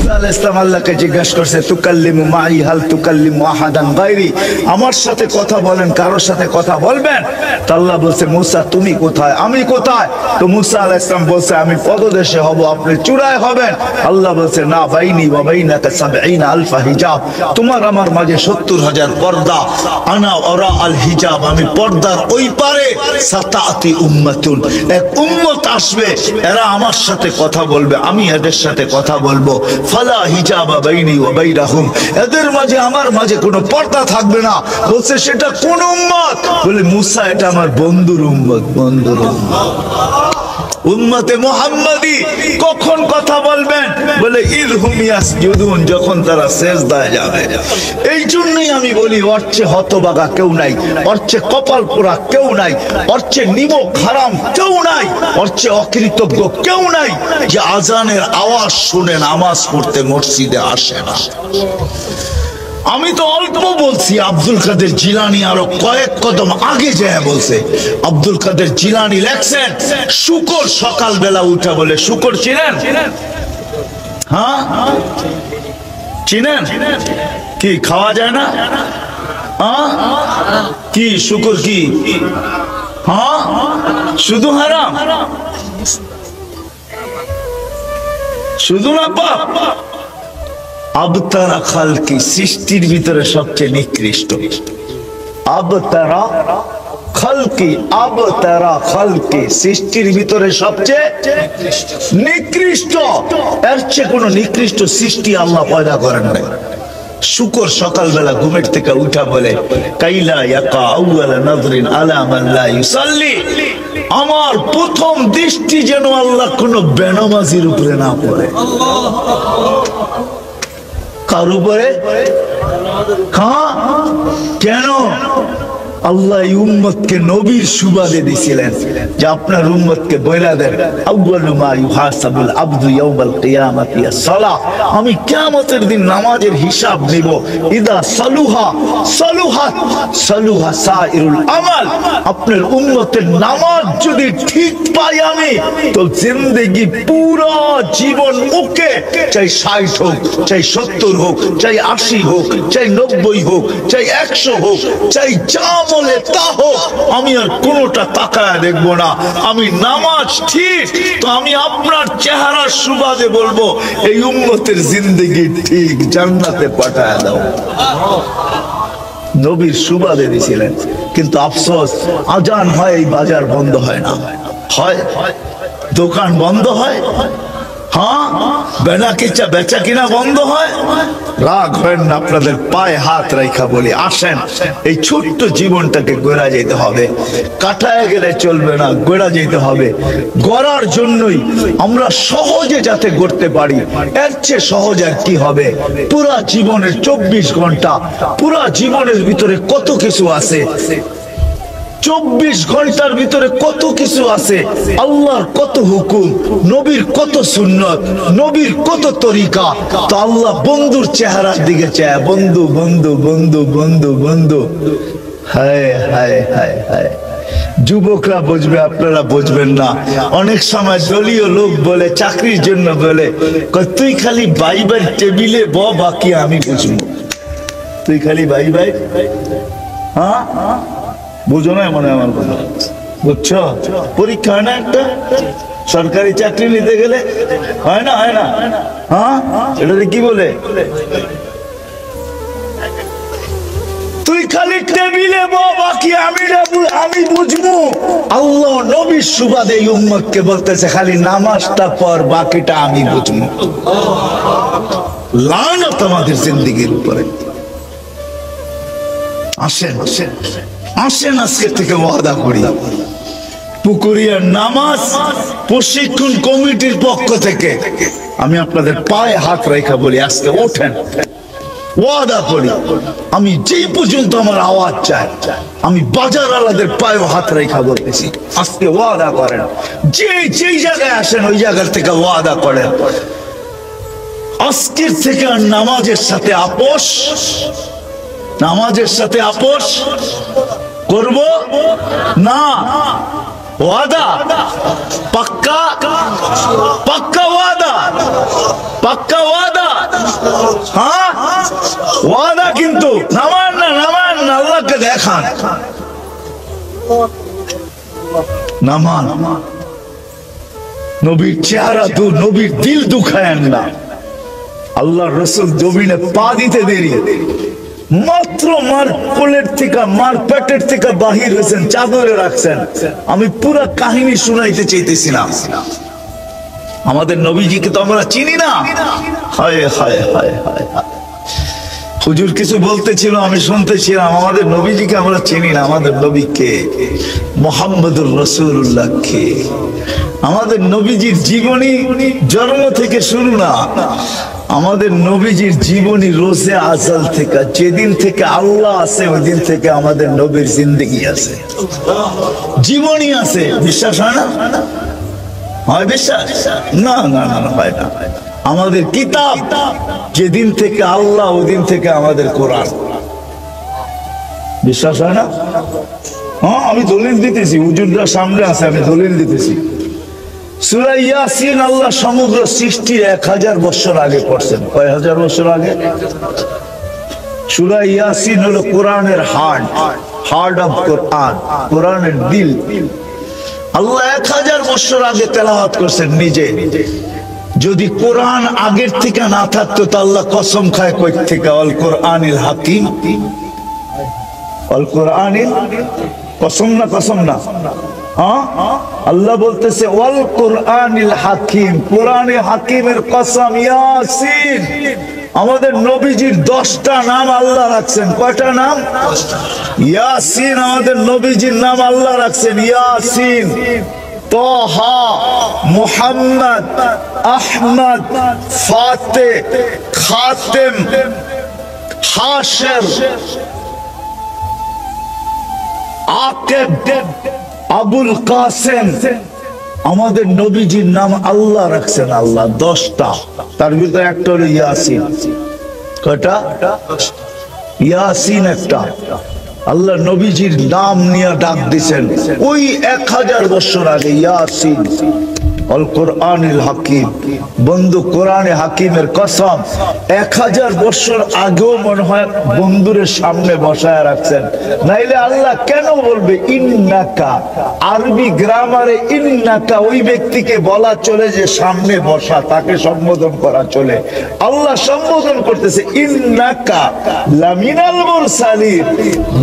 মুসা আলাইহিস সালাম আল্লাহকে জিজ্ঞাসা করছে তুকাল্লিমু মাই হাল তুকাল্লিমু আহাদান গায়রি, আমার সাথে কথা বলেন, কারোর সাথে কথা বলবেন? তো আল্লাহ বলছে মুসা তুমি কোথায়, আমি কোথায়? তো মুসা আলাইহিস সালাম বলছে আমি পদদেশে হব, আপনি চূড়ায় হবেন। আল্লাহ বলছে না, বাইনি ওয়া বাইনাকা ৭০ আলফা হিজাব, তোমার আমার মাঝে ৭০,০০০ পর্দা। আনা ওরা আল হিজাব, আমি পর্দার ওই পারে। সাতাতি উম্মাতুন, এক উম্মত আসবে, এরা আমার সাথে কথা বলবে, আমি এদের সাথে কথা বলবো। ফালা হিজাবা বাইনি ওয়া বাইনাহুম, এদের মাঝে আমার মাঝে কোনো পর্দা থাকবে না। বলছে সেটা কোন উম্মত? বলে মুসা এটা আমার বন্ধুর উম্মত, বন্ধুর উম্মত, উম্মতে মুহাম্মাদি। কখন কথা বলবেন? বলে ইযহুম ইয়াসজুদুন, যখন তারা সিজদায় যাবে। এই জন্যই আমি বলি ওর চেয়ে হতভাগা কেউ নাই, ওর চেয়ে কপাল পোড়া কেউ নাই, ওর চেয়ে নিমক হারাম কেউ নাই, ওর চেয়ে অকৃতজ্ঞ কেউ নাই যে আজানের আওয়াজ শুনে নামাজ পড়তে মসজিদে আসে না। আমি তো অল্প বলছি, আব্দুল কাদের জিলানী আরো কয়েক কদম আগে যায় বলছে। আব্দুল কাদের জিলানী লেখছেন শুকর সকালবেলা উঠা বলে, শুকর চিনেন? হ্যাঁ চিনেন? কি খাওয়া যায় না? কি শুকর কি? হ্যাঁ শুধু হারাম, শুধু না পাপ। আবতারা খালকি, সৃষ্টির ভিতরে সবচেয়ে নিকৃষ্ট। আবতারা খালকি, আবতারা খালকি, সৃষ্টির ভিতরে সবচেয়ে নিকৃষ্ট। এর চেয়ে কোন নিকৃষ্ট সৃষ্টি আল্লাহ পয়দা করেন নাই। শুকর সকালবেলা ঘুমের থেকে উঠা বলে কাইলা ইয়াকা আউয়ালা নাযরিন আলা মান লা ইউসাল্লি, আমার প্রথম দৃষ্টি যেন আল্লাহ কোন বেনামাজির উপরে না পড়ে। কার উপরে? কেন? আল্লাহ উম্মতকে নবীর সুবাদে দিছিলেন যে আপনার উম্মতকে বইলা দেন আউয়ালু মা ইউহাসাবুল আবদু ইয়াউমাল কিয়ামাতি আস-সালাহ, আমি কিয়ামতের দিন নামাজের হিসাব নিব। ইদা সালুহা সালুহাত সালুহা সাইরুল আমাল, আপনার উম্মতের নামাজ যদি ঠিক পাই আমি, তো জিন্দেগি পুরো জীবন ওকে, চাই ৬০ হোক, চাই ৭০ হোক, চাই ৮০ হোক, চাই ৯০ হোক, চাই ১০০ হোক, চাই যা বলে তা হোক, আমি আর কোনোটা তাকায় দেখবো না। আমি নামাজ ঠিক, তো আমি আপনার চেহারার সুবাদে বলবো এই উম্মতের জিন্দেগি ঠিক, জান্নাতে পাঠায় দাও। নবীর সুবাদে দিছিলেন। কিন্তু আফসোস, আজান হয় এই বাজার বন্ধ হয় না, হয় দোকান বন্ধ হয়, হ্যাঁ বেচা কিনা বন্ধ হয়। রাগ হয় না, আপনাদের পায়ে হাত রাখা বলি আসেন, এই ছোট্ট জীবনটাকে গড়া যেতে হবে। কাটায় গেলে চলবে না, গড়া যেতে হবে। গড়ার জন্যই আমরা সহজে যাতে গড়তে পারি, এর চেয়ে সহজ আর কি হবে? পুরা জীবনের ২৪ ঘন্টা, পুরা জীবনের ভিতরে কত কিছু আছে, ২৪ ঘন্টার ভিতরে কত কিছু আছে। আল্লাহর কত হুকুম, নবীর কত সুন্নত, নবীর কত তরিকা। তো আল্লাহ বন্ধুর চেহারার দিকে চায়, বন্ধু বন্ধু বন্ধু বন্ধু বন্ধু। হায় হায় হায় হায়, যুবকরা বুঝবে, আপনারা বুঝবেন না। অনেক সময় দলীয় লোক বলে, চাকরির জন্য বলে, তুই খালি বাইবার টেবিলে ব, বাকি আমি বুঝবো। তুই খালি বাই বাই, হ্যাঁ বুঝো না মনে আমার কথা, বুঝছো? পরীক্ষা হয় না একটা, সরকারি চাকরি নিতে গেলে হয় না, হয় না? হ্যাঁ এটাতে কি বলে? তুই খালি টেবিলে বাকি আমি বুঝবো। আল্লাহ নবীর সুবাদে উম্মতকে বলতেছে খালি নামাজটা পর, বাকিটা আমি বুঝবো। লানত আমাদের জিন্দেগির উপরে। আসেন আসেন আসেন, আজকে থেকে ওয়াদা করি, পুকুরিয়ার নামাজ প্রশিক্ষণ কমিটির পক্ষ থেকে আমি আপনাদের পায়ে হাত রেখা বলি, আজকে ওঠেন, ওয়াদা করি আমি যেই পর্যন্ত আমার আওয়াজ চাই, আমি বাজার আলাদের পায়ে হাত রেখা বলতেছি, আজকে ওয়াদা করেন। যেই জায়গায় আসেন ওই জায়গা থেকে ওয়াদা করেন, আজকের থেকে আর নামাজের সাথে আপোষ, নামাজের সাথে আপোষ করব না। ওয়াদা পাক্কা, পাক্কা ওয়াদা, পাক্কা ওয়াদা। হ্যাঁ ওয়াদা, কিন্তু নামান না, নামান না, আল্লাহকে দেখান, নামান। নবীর চেহারা দু, নবীর দিল দুখায়েন না। আল্লাহ রসুল জমিনে পা দিতে দেরি, মাত্র মার কোলের থেকে, মার পেটের থেকে বাহির হয়েছেন, চাদরে রাখছেন। আমি পুরা কাহিনী শুনাইতে চাইতেছিলাম। আমাদের নবীজিকে তো আমরা চিনি না। হায় হায় হায় হায়, হুজুর কিছু বলতেছিল, আমি শুনতেছিলাম। আমাদের নবীজিকে আমরা চিনি না। আমাদের নবীকে মুহাম্মদুর রাসূলুল্লাহ কে, আমাদের নবীজির জীবনী জন্ম থেকে শুরু না, আমাদের নবীজির জীবনী রোজে আজল থেকে, যেদিন থেকে আল্লাহ আছে ওই দিন থেকে আমাদের নবীর জিন্দেগি আছে, জীবনী আছে। বিশ্বাস হয় না? হয় বিশ্বাস? না না না, হয় না। আমাদের কিতাব, যেদিন থেকে আল্লাহ ওই দিন থেকে আমাদের কোরআন। বিশ্বাস হয় না? হ্যাঁ, আমি দলিল দিতেছি, হুজুররা সামনে আছে, আমি দলিল দিতেছি। সূরা ইয়াসিন আল্লাহ সমগ্র সৃষ্টির 1000 বছর আগে পড়ছেন। কয় হাজার বছর আগে? সূরা ইয়াসিন হলো কোরআনের হার্ট, হার্ট অফ কোরআন, কোরআনের দিল। আল্লাহ 1000 বছর আগে তেলাওয়াত করছেন নিজে। যদি কোরআন আগের থেকে না থাকতো তো আল্লাহ কসম খায় কই থেকে, আল কোরআনিল হাকিম, আল কোরআনিল, কসম না, কসম না। আল্লাহ বলতেছে ওয়াল কোরআনিল হাকিম, কোরআনে হাকিমের কসম। ইয়াসিন, আমাদের নবীজির 10টা নাম আল্লাহ রাখছেন। কয়টা নাম? ইয়াসিন, আমাদের নবীজির নাম আল্লাহ রাখছেন। ইয়াসিন, তোহা, মুহাম্মদ, আহমদ, ফাতে, খাতেম, হাশের, আকেব, আবুল কাসেম। আমাদের নবীজির নাম আল্লাহ রাখছেন, আল্লাহ 10টা। তার ভিতরে একটা হলো ইয়াসিন। কয়টা? ইয়াসিন একটা। আল্লাহ নবীজির নাম নিয়ে ডাক দিছেন ওই 1000 বছর আগে। ইয়াসিন, আল কোরআনিল হাকিম। বন্ধু, কোরআনে হাকিমের কসম, 1000 বছর আগেও মনে হয় বন্ধুরের সামনে বসায় রাখছেন, নাইলে আল্লাহ কেন বলবে ইন্নাকা? আরবি গ্রামারে ইন্নাকা ওই ব্যক্তিকে বলা চলে যে সামনে বসা, তাকে সম্বোধন করা চলে। আল্লাহ সম্বোধন করতেছে ইন্নাকা লামিনাল মুরসালিন,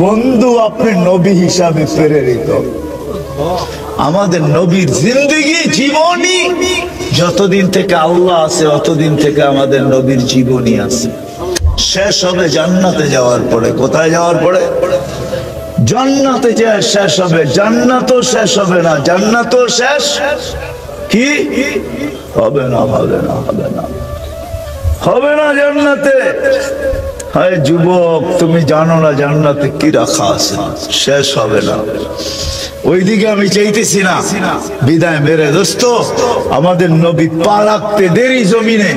বন্ধু আপনি নবী হিসাবে প্রেরিত। আমাদের নবীর জিন্দেগি, জীবনী, যতদিন থেকে আল্লাহ আছে অতদিন থেকে আমাদের নবীর জীবনী আছে। শেষ হবে জান্নাতে যাওয়ার পরে। কোথায় যাওয়ার পরে? জান্নাতে যায় শেষ হবে। জান্নাতও শেষ হবে না, জান্নাতও শেষ কি হবে না, হবে না, হবে না, হবে না জান্নাতে। হায় যুবক, তুমি জানো না জান্নাতে কি রাখা আছে, শেষ হবে না। ওইদিকে আমি চাইতেছি না। বিদায় মেরে দোস্ত, আমাদের নবী পা রাখতে দেরি জমিনে,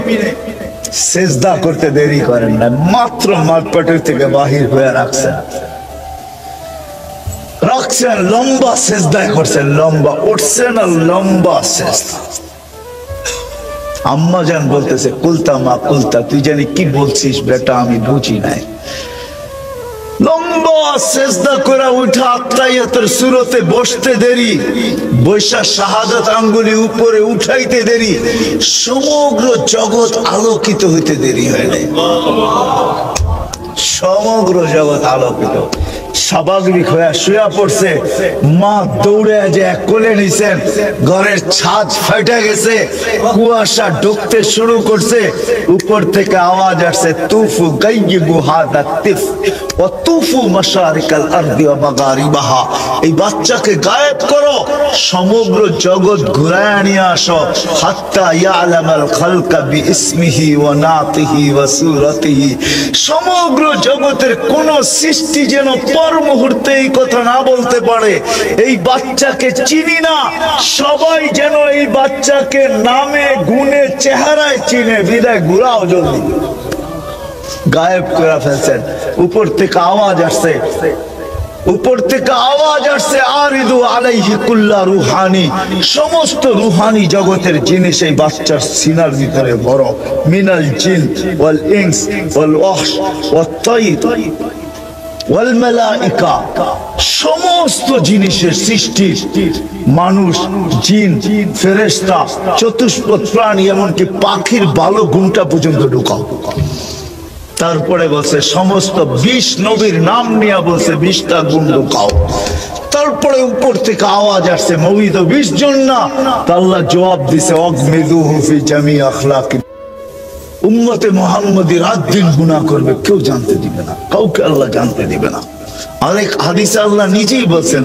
সেজদা করতে দেরি করেন না, মাত্র মারপেটের থেকে বাহির হয়ে রাখছেন, রাখছেন, লম্বা সেজদায় করছেন, লম্বা উঠছেন আর লম্বা সেজদা। আম্মা জান বলতেছে কুলতা মা কুলতা, তুই জানি কি বলছিস বেটা, আমি বুঝি নাই। লম্বা সেজদা করে উঠা আত্মাইয়াতের সুরতে বসতে দেরি, বৈশা শাহাদাত আঙ্গুলি উপরে উঠাইতে দেরি, সমগ্র জগৎ আলোকিত হইতে দেরি হয় নাই। সমগ্র জগৎ আলোকিত। স্বাভাবিক হয়ে শুয়া পড়ছে, মা দৌড়ে যে কোলে নিছেন, ঘরের ছাদ ফেটে গেছে, কুয়াশা ঢুকতে শুরু করছে, উপর থেকে আওয়াজ আসছে তুফু গাইয়িবু হাদা তিফ ওয়া তুফু মাশারিকাল আরদি ওয়া মাগারিবাহা, এই বাচ্চাকে গায়েব করো, সমগ্র জগৎ ঘুরায় নিয়ে আসো, হাত্তা ইয়ালামাল খালকা বিইসমিহি ওয়া নাতিহি ওয়া সূরাতিহি, সমগ্র জগতের কোন সৃষ্টি যেন পর মুহূর্তে এই কথা না বলতে পারে এই বাচ্চাকে চিনি না, সবাই যেন এই বাচ্চাকে নামে গুণে চেহারায় চিনে। বিদায় ঘুরাও জলদি। গায়েব করে ফেলছেন। উপর থেকে আওয়াজ আসছে উপর থেকে আওয়াজ আসছে, আরিদু আলাইহি কুল্লা রুহানি, সমস্ত রুহানি জগতের জিনিস এই বাচ্চার সিনার ভিতরে বড়, মিনাল জিন ওয়াল ইনস ওয়াল ওয়াহশ ওয়াত তাইর ওয়াল মালাইকা, সমস্ত জিনিসের সৃষ্টি, মানুষ, জিন, ফেরেশতা, চতুষ্পদ প্রাণী, এমনকি পাখির বালো গুণটা পর্যন্ত ঢুকাও। তারপরে বলছে সমস্ত 20 নবীর নাম নিয়ে বলছে 20টা গুণ ঢুকাও। তারপরে উপর থেকে আওয়াজ আসছে, নবী তো 20 জন না। আল্লাহ জবাব দিছে, অগমিদুহু ফি জামি আখলাকি, উম্মতে মুহাম্মদী রাত দিন গুনাহ করবে, কেউ জানতে দিবে না, কাউকে আল্লাহ জানতে দিবে না। আরেক হাদিসে আল্লাহ নিজেই বলছেন,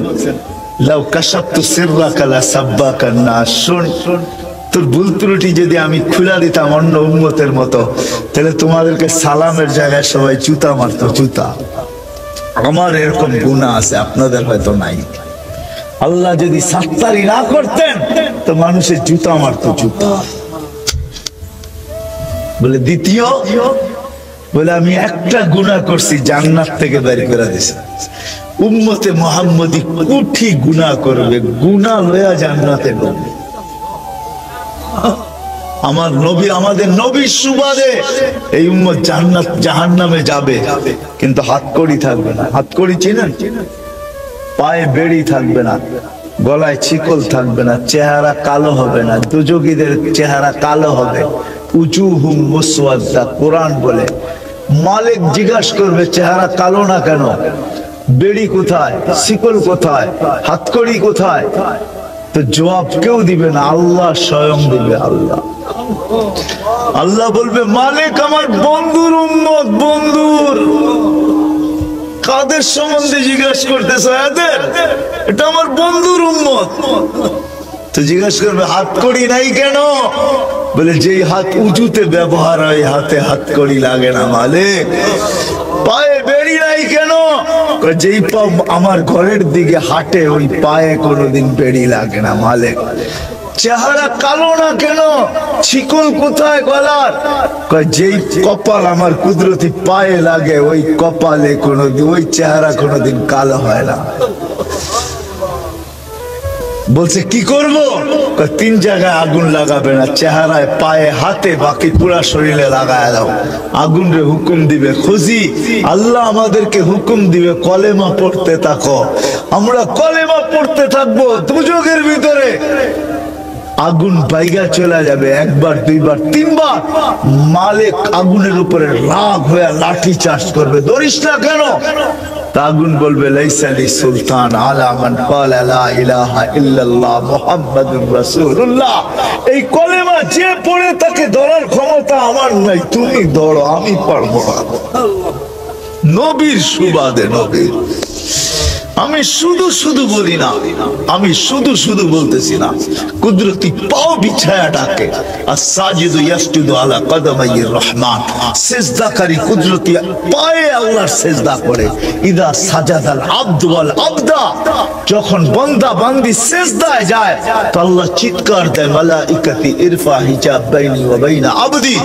লাউ কাশাফতু সিররাকা লা সাব্বাকান নাস, শুন তোর ভুল ত্রুটি যদি আমি খুলে দিতাম অন্য উম্মতের মতো, তাহলে তোমাদেরকে সালামের জায়গায় সবাই জুতা মারতো, জুতা। আমার এরকম গুনাহ আছে, আপনাদের হয়তো নাই। আল্লাহ যদি সাত্তারি না করতেন তো মানুষের জুতা মারতো, জুতা। বলে দ্বিতীয়, বলে আমি একটা গুনাহ করছি, জান্নাত থেকে বের করে দিয়েছে। উম্মতে মুহাম্মদী কোটি গুনাহ করবে, গুনাহ লয়া জান্নাতে ঢুকবে। আমার নবী, আমাদের নবীর সুবাদে এই উম্মত জান্নাত জাহান্নামে যাবে, কিন্তু হাতকড়ি থাকবে না। হাতকড়ি চিনেন? পায়ে বেড়ি থাকবে না, গলায় শিকল থাকবে না, চেহারা কালো হবে না, দুযোগীদের চেহারা কালো হবে। উজুহুম মুসওয়াদ্দা, কোরআন বলে। মালিক জিজ্ঞাসা করবে চেহারা কালো না কেন, বেড়ি কোথায়, শিকল কোথায়, হাতকড়ি কোথায়? তো জবাব কেউ দিবে না, আল্লাহ স্বয়ং দিবে। আল্লাহ বলবে, মালিক আমার বন্ধুর উম্মত, বন্ধুর। কাদের সম্বন্ধে জিজ্ঞাসা করতেছে? এদের, এটা আমার বন্ধুর উম্মত। তো জিজ্ঞাসা করবে হাতকড়ি নাই কেন? বলে যেই হাত উঁচুতে ব্যবহার হয় হাতে হাতকড়ি লাগে না মালিক। পায়ে বেড়ি নাই কেন? যেই পা আমার ঘরের দিকে হাঁটে ওই পায়ে কোনোদিন বেড়ি লাগে না মালিক। চেহারা কালো না কেন? শিকল কোথায় গলার? যেই কপাল আমার কুদরতি পায়ে লাগে ওই কপালে কোনোদিন, ওই চেহারা কোনোদিন কালো হয় না। বলছে কি করব? 3 জায়গায় আগুন লাগাবে না, চেহারায়, পায়ে, হাতে, বাকি পুরা শরীরে লাগায় দাও। আগুন রে হুকুম দিবে, খুশি আল্লাহ আমাদেরকে হুকুম দিবে কলেমা পড়তে থাকো। আমরা কলেমা পড়তে থাকবো, দুজকের ভিতরে আগুন বাইগা চলে যাবে। 1 বার 2 বার 3 বার মালিক আগুনের উপরে রাগ হয়ে লাঠি চার্জ করবে, ধরিস না কেন? আগুন বলবে, লাইসালি সুলতান আলা মান ক্বালা লা ইলাহা ইল্লাল্লাহ মুহাম্মাদুর রাসূলুল্লাহ। এই কলেমা যে পড়ে তাকে ধরার ক্ষমতা আমার নাই, তুমি ধরো, আমি পারবো না। নবীর সুবাদে, নবীর। আমি শুধু শুধু বলি না, আমি শুধু শুধু বলতেছি না, কুদরতি পাও বিছায়া ডাকে। আস-সাজিদু ইয়াসজুদু আলা কদমাইর রহমান, সিজদাকারী কুদরতি পায়ে আল্লাহর সিজদা করে। ইদা সাজাদাল আবদু ওয়াল আবদা, যখন বান্দা বান্দি সিজদায় যায় তো আল্লাহ চিৎকার দেয়, মালাইকাতি ইরফা হিজাব বাইনি ওয়া বাইনা আবদি,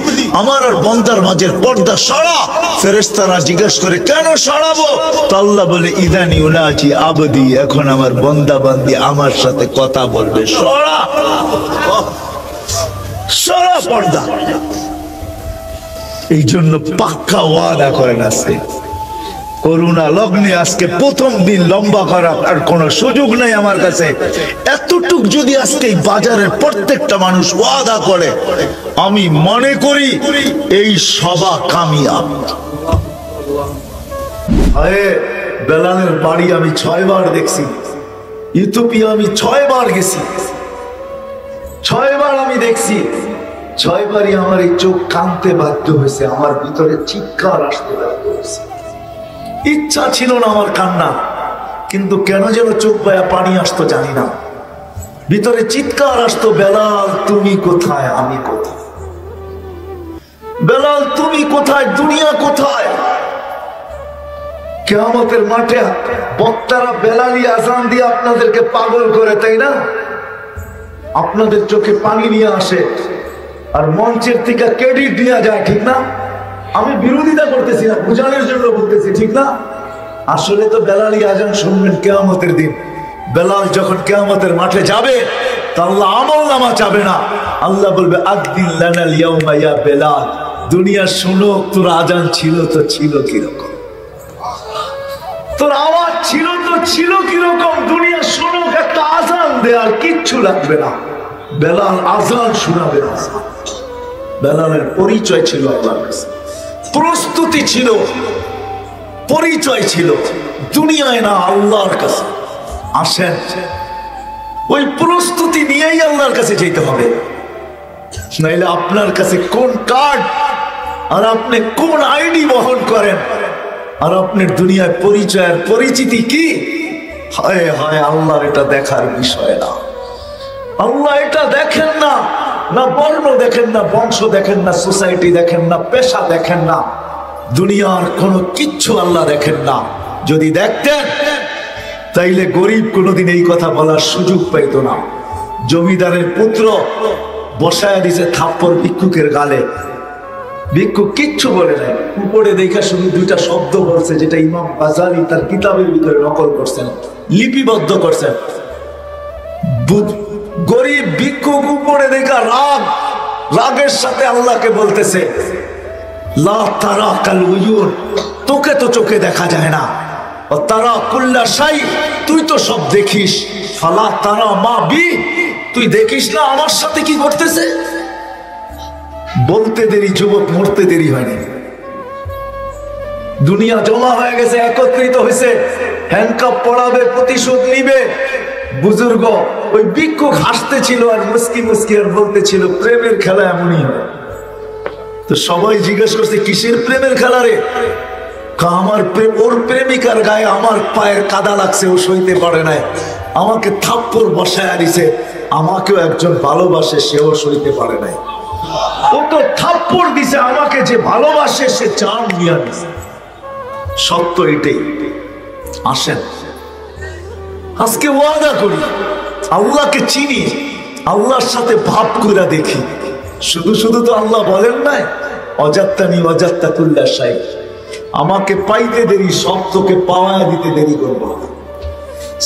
আমার আর বান্দার মাঝের পর্দা সরা। ফেরেশতারা জিজ্ঞাসা করে কেন সরাবো? তো আল্লাহ বলে, ইদানি উনাজি আবদি, এখন আমার বান্দা বান্দি আমার সাথে কথা বলবে, সরা সরা পর্দা। এই জন্য পাক্কা ওয়াদা করেন আজকে করুণা লগ্নে, আজকে প্রথম দিন লম্বা করার আর কোনো সুযোগ নেই আমার কাছে। এতটুক যদি আজকে বাজারের প্রত্যেকটা মানুষ ওয়াদা করে, আমি মনে করি এই সভা কামিয়াব। বেলালের বাড়ি আমি 6 বার দেখছি, ইথিওপিয়া আমি 6 বার গেছি, 6 বার আমি দেখছি। 6 বারই আমার এই চোখ কাঁদতে বাধ্য হয়েছে, আমার ভিতরে চিৎকার আসতে বাধ্য হয়েছে। ইচ্ছা ছিল না আমার কান্না, কিন্তু কেন যেন চোখ বায়া পানি আসতো জানি না, ভিতরে চিৎকার আসতো, বেলাল তুমি কোথায়, আমি কোথায়? বেলাল তুমি কোথায়, দুনিয়া কোথায়? কিয়ামতের মাঠে বক্তারা বেলালি আজান দিয়ে আপনাদেরকে পাগল করে, তাই না? আপনাদের চোখে পানি নিয়ে আসে আর মঞ্চের থেকে ক্রেডিট নিয়ে যায়, ঠিক না? আমি বিরোধিতা করতেছি না, বুঝানোর জন্য বলতেছি, ঠিক না? আসলে তো বেলালই আজান শুনবেন কিয়ামতের দিন। বেলাল যখন কিয়ামতের মাঠে যাবে তো আল্লাহ আমলনামা চাবে না, আল্লাহ বলবে আযদিন লানাল ইয়াউমা ইয়া বেলাল, দুনিয়া শুনো তোর আজান ছিল তো ছিল কিরকম, তোর আওয়াজ ছিল তো ছিল কিরকম, দুনিয়া শুনো একটা আজান দে, আর কিচ্ছু লাগবে না। বেলাল আজান শোনাবে। বেলালের পরিচয় ছিল আল্লাহর কাছে, প্রস্তুতি ছিল, পরিচয় ছিল, দুনিয়ায় না আল্লাহর কাছে। আসেন ওই প্রস্তুতি নিয়েই আল্লাহর কাছে যেতে হবে, নাইলে আপনার কাছে কোন কার্ড আর আপনি কোন আইডি বহন করেন আর আপনার দুনিয়ায় পরিচয়ের পরিচিতি কি, হায় হায় আল্লাহর এটা দেখার বিষয় না। আল্লাহ এটা দেখেন না, না বর্ণ দেখেন না, বংশ দেখেন না, সোসাইটি দেখেন না, পেশা দেখেন না, দুনিয়ার কোনো কিচ্ছু আল্লাহ দেখেন না। যদি দেখতেন তাইলে গরিব কোনোদিন এই কথা বলার সুযোগ পাইতো না। জমিদারের পুত্র বসায় দিছে থাপ্পড় ভিক্ষুকের গালে, ভিক্ষুক কিচ্ছু বলে নাই, উপরে দেখা শুধু দুইটা শব্দ বলছে, যেটা ইমাম গাজালি তার কিতাবের ভিতরে নকল করছেন, লিপিবদ্ধ করছেন। গরিব ভিক্ষুক উপরে দেখা রাগের সাথে আল্লাহকে বলতেছে, লা তারা কাল উয়ুন, তোকে তো চোখে দেখা যায় না, তারা কুল্লা শাই, তুই তো সব দেখিস, ফালা তারা মা বি, তুই দেখিস না আমার সাথে কি করতেছে। বলতে দেরি যুবক, মরতে দেরি হয়নি। দুনিয়া জমা হয়ে গেছে, একত্রিত হয়েছে, হ্যান্ডকাপ পড়াবে, প্রতিশোধ নিবে। বুজুর্গ ওই ভিক্ষুক হাসতেছিল আর মুস্কি মুস্কি আর বলতেছিল, প্রেমের খেলা এমনই হয়। তো সবাই জিজ্ঞেস করছে, কিসের প্রেমের খেলা রে? আমার প্রেম, ওর প্রেমিকার গায়ে আমার পায়ের কাদা লাগছে, ও সইতে পারে নাই, আমাকে থাপ্পড় বসায় দিছে, আমাকেও একজন ভালোবাসে, সেও সইতে পারে নাই, ও তো থাপ্পড় দিছে, আমাকে যে ভালোবাসে সে চান নিয়ে দিছে। সত্য এটাই। আসেন আজকে ওয়াদা করি, আল্লাহকে চিনি, আল্লাহর সাথে ভাব করে দেখি। শুধু শুধু তো আল্লাহ বলেন নাই, অজাত্তানি অজাত্তা কুল্লা শাই, আমাকে পাইতে দেরি, সব তোকে পাওয়ায় দিতে দেরি করব।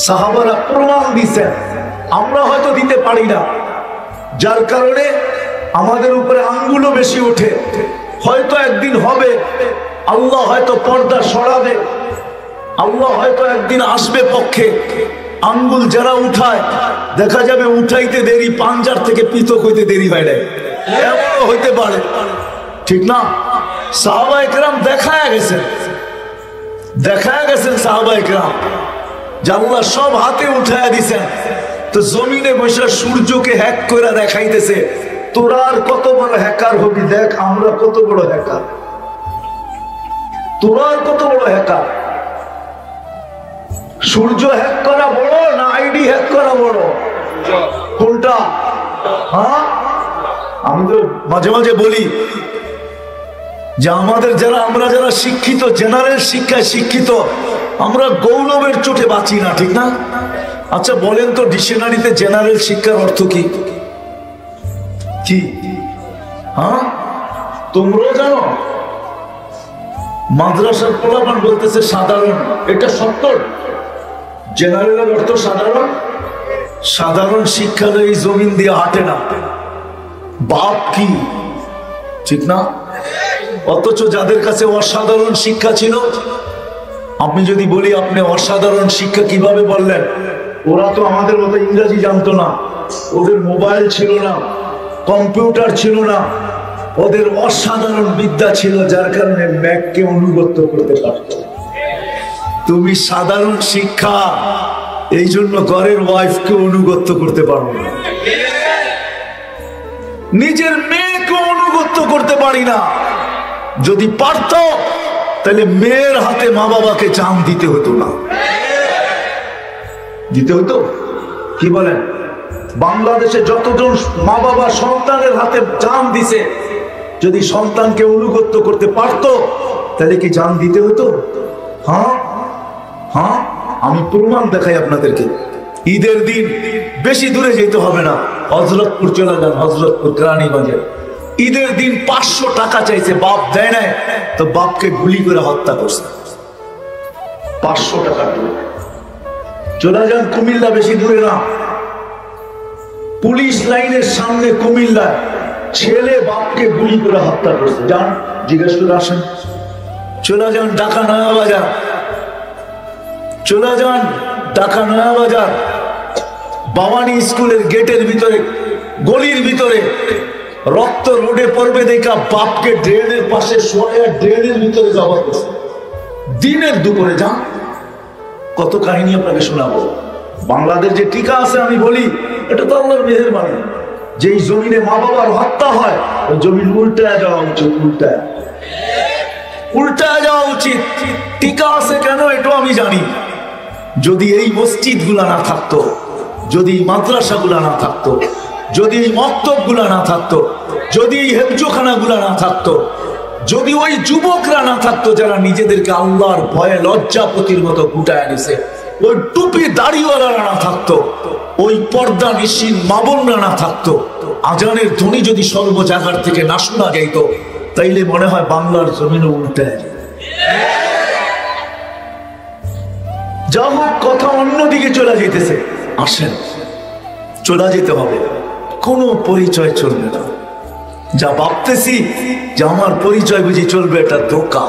সাহাবারা প্রমাণ দিছেন, আমরা হয়তো দিতে পারি না, যার কারণে আমাদের উপরে আঙ্গুলও বেশি ওঠে। হয়তো একদিন হবে, আল্লাহ হয়তো পর্দা সরাবে, আল্লাহ হয়তো একদিন আসবে পক্ষে, আঙ্গুল যারা উঠায় দেখা যাবে উঠাইতে দেরি, পাঞ্জার থেকে পৃথক হইতে দেরি হয় না, এমনও হইতে পারে, ঠিক না? সাহাবায়ে কেরাম দেখায় গেছেন সাহাবায়ে কেরাম, যে আল্লাহ সব হাতে উঠায় দিছেন। তো জমিনে বসে সূর্যকে হ্যাক করে দেখাইতেছে, তোরা আর কত বড় হ্যাকার হবি, দেখ আমরা কত বড় হ্যাকার, তোরা আর কত বড় হ্যাকার। সূর্য হ্যাক করা বড় না আইডি হ্যাক করা বড়? কোনটা? হ্যাঁ, আমি তো মাঝে মাঝে বলি যে আমাদের আমরা যারা শিক্ষিত, জেনারেল শিক্ষায় শিক্ষিত, আমরা গৌরবের চোটে বাঁচি না, ঠিক না? আচ্ছা বলেন তো, ডিকশনারিতে জেনারেল শিক্ষার অর্থ কি? কি? হ্যাঁ, তোমরাও জানো? মাদ্রাসার পোলাপান বলতেছে সাধারণ, এটা সত্য। জেনারেলের অর্থ সাধারণ। সাধারণ শিক্ষা এই জমিন দিয়ে হাঁটে না, বাপ কি, ঠিক না? অথচ যাদের কাছে অসাধারণ শিক্ষা ছিল, আপনি যদি বলি আপনি অসাধারণ শিক্ষা কিভাবে বললেন, ওরা তো আমাদের মতো ইংরেজি জানতো না, ওদের মোবাইল ছিল না, কম্পিউটার ছিল না, ওদের অসাধারণ বিদ্যা ছিল, যার কারণে ম্যাককে অনুগত করতে পারত। তুমি সাধারণ শিক্ষা, এই জন্য ঘরের ওয়াইফকে অনুগত করতে পারো না, নিজের মেয়েকে অনুগত করতে পারি না। যদি পারত তাহলে মেয়ের হাতে মা বাবাকে জান দিতে হতো না, দিতে হতো? কি বলেন? বাংলাদেশে যতজন মা বাবা সন্তানের হাতে জান দিছে, যদি সন্তানকে অনুগত করতে পারত তাহলে কি জান দিতে হতো? হ্যাঁ হ্যাঁ, আমি প্রমাণ দেখাই আপনাদেরকে। ঈদের দিন বেশি দূরে যেতে হবে না, হযরতপুর চলে যান, হযরতপুর রানীগঞ্জে। ঈদের দিন 500 টাকা চাইছে, বাপ দেয় নাই, তো বাপকে গুলি করে হত্যা করছে। 500 টাকা দিবে। চলে যান কুমিল্লা, বেশি দূরে না, পুলিশ লাইনের সামনে কুমিল্লায় ছেলে বাপকে গুলি করে হত্যা করছে। যান জিজ্ঞেস করে আসেন। চলে যান ঢাকা নয়া বাজার, চলে যান ঢাকা নয়া বাজার, বাবানি স্কুলের গেটের ভিতরে, গলির ভিতরে রক্ত রোডে পড়বে দেখা বাপকে ড্রেনের পাশে শোয়া ড্রেনের ভিতরে জবাই করছে দিনের দুপুরে। যান, কত কাহিনী আপনাকে শোনাবো। বাংলাদেশ যে টিকা আছে আমি বলি, এটা তো আল্লাহর মেহেরবানি। যেই জমিনে মা বাবার হত্যা হয় ওই জমিন উল্টায় যাওয়া উচিত, উল্টায় যাওয়া উচিত। টিকা আছে কেন এটা আমি জানি। যদি এই মসজিদ গুলা না থাকতো, যদি মাদ্রাসা গুলা না থাকতো, যদি এই মক্তব গুলা না থাকতো, যদি এই হেফজোখানা গুলা না থাকতো, যদি ওই যুবকরা না থাকতো যারা নিজেদেরকে আল্লাহর ভয়ে লজ্জাপতির মতো গুটায় নিছে, ওই টুপি দাড়িওয়ালারা না থাকতো, ওই পর্দা নিশীন মা বোনরা না থাকতো, আজানের ধ্বনি যদি সর্ব জায়গার থেকে না শোনা যাইত, তাইলে মনে হয় বাংলার জমিনে উল্টে যা হোক। কথা অন্যদিকে চলে যেতেছে। আসেন, চলে যেতে হবে, কোনো পরিচয় চলবে না। যা ভাবতেছি যে আমার পরিচয় বুঝি চলবে, এটা ধোঁকা।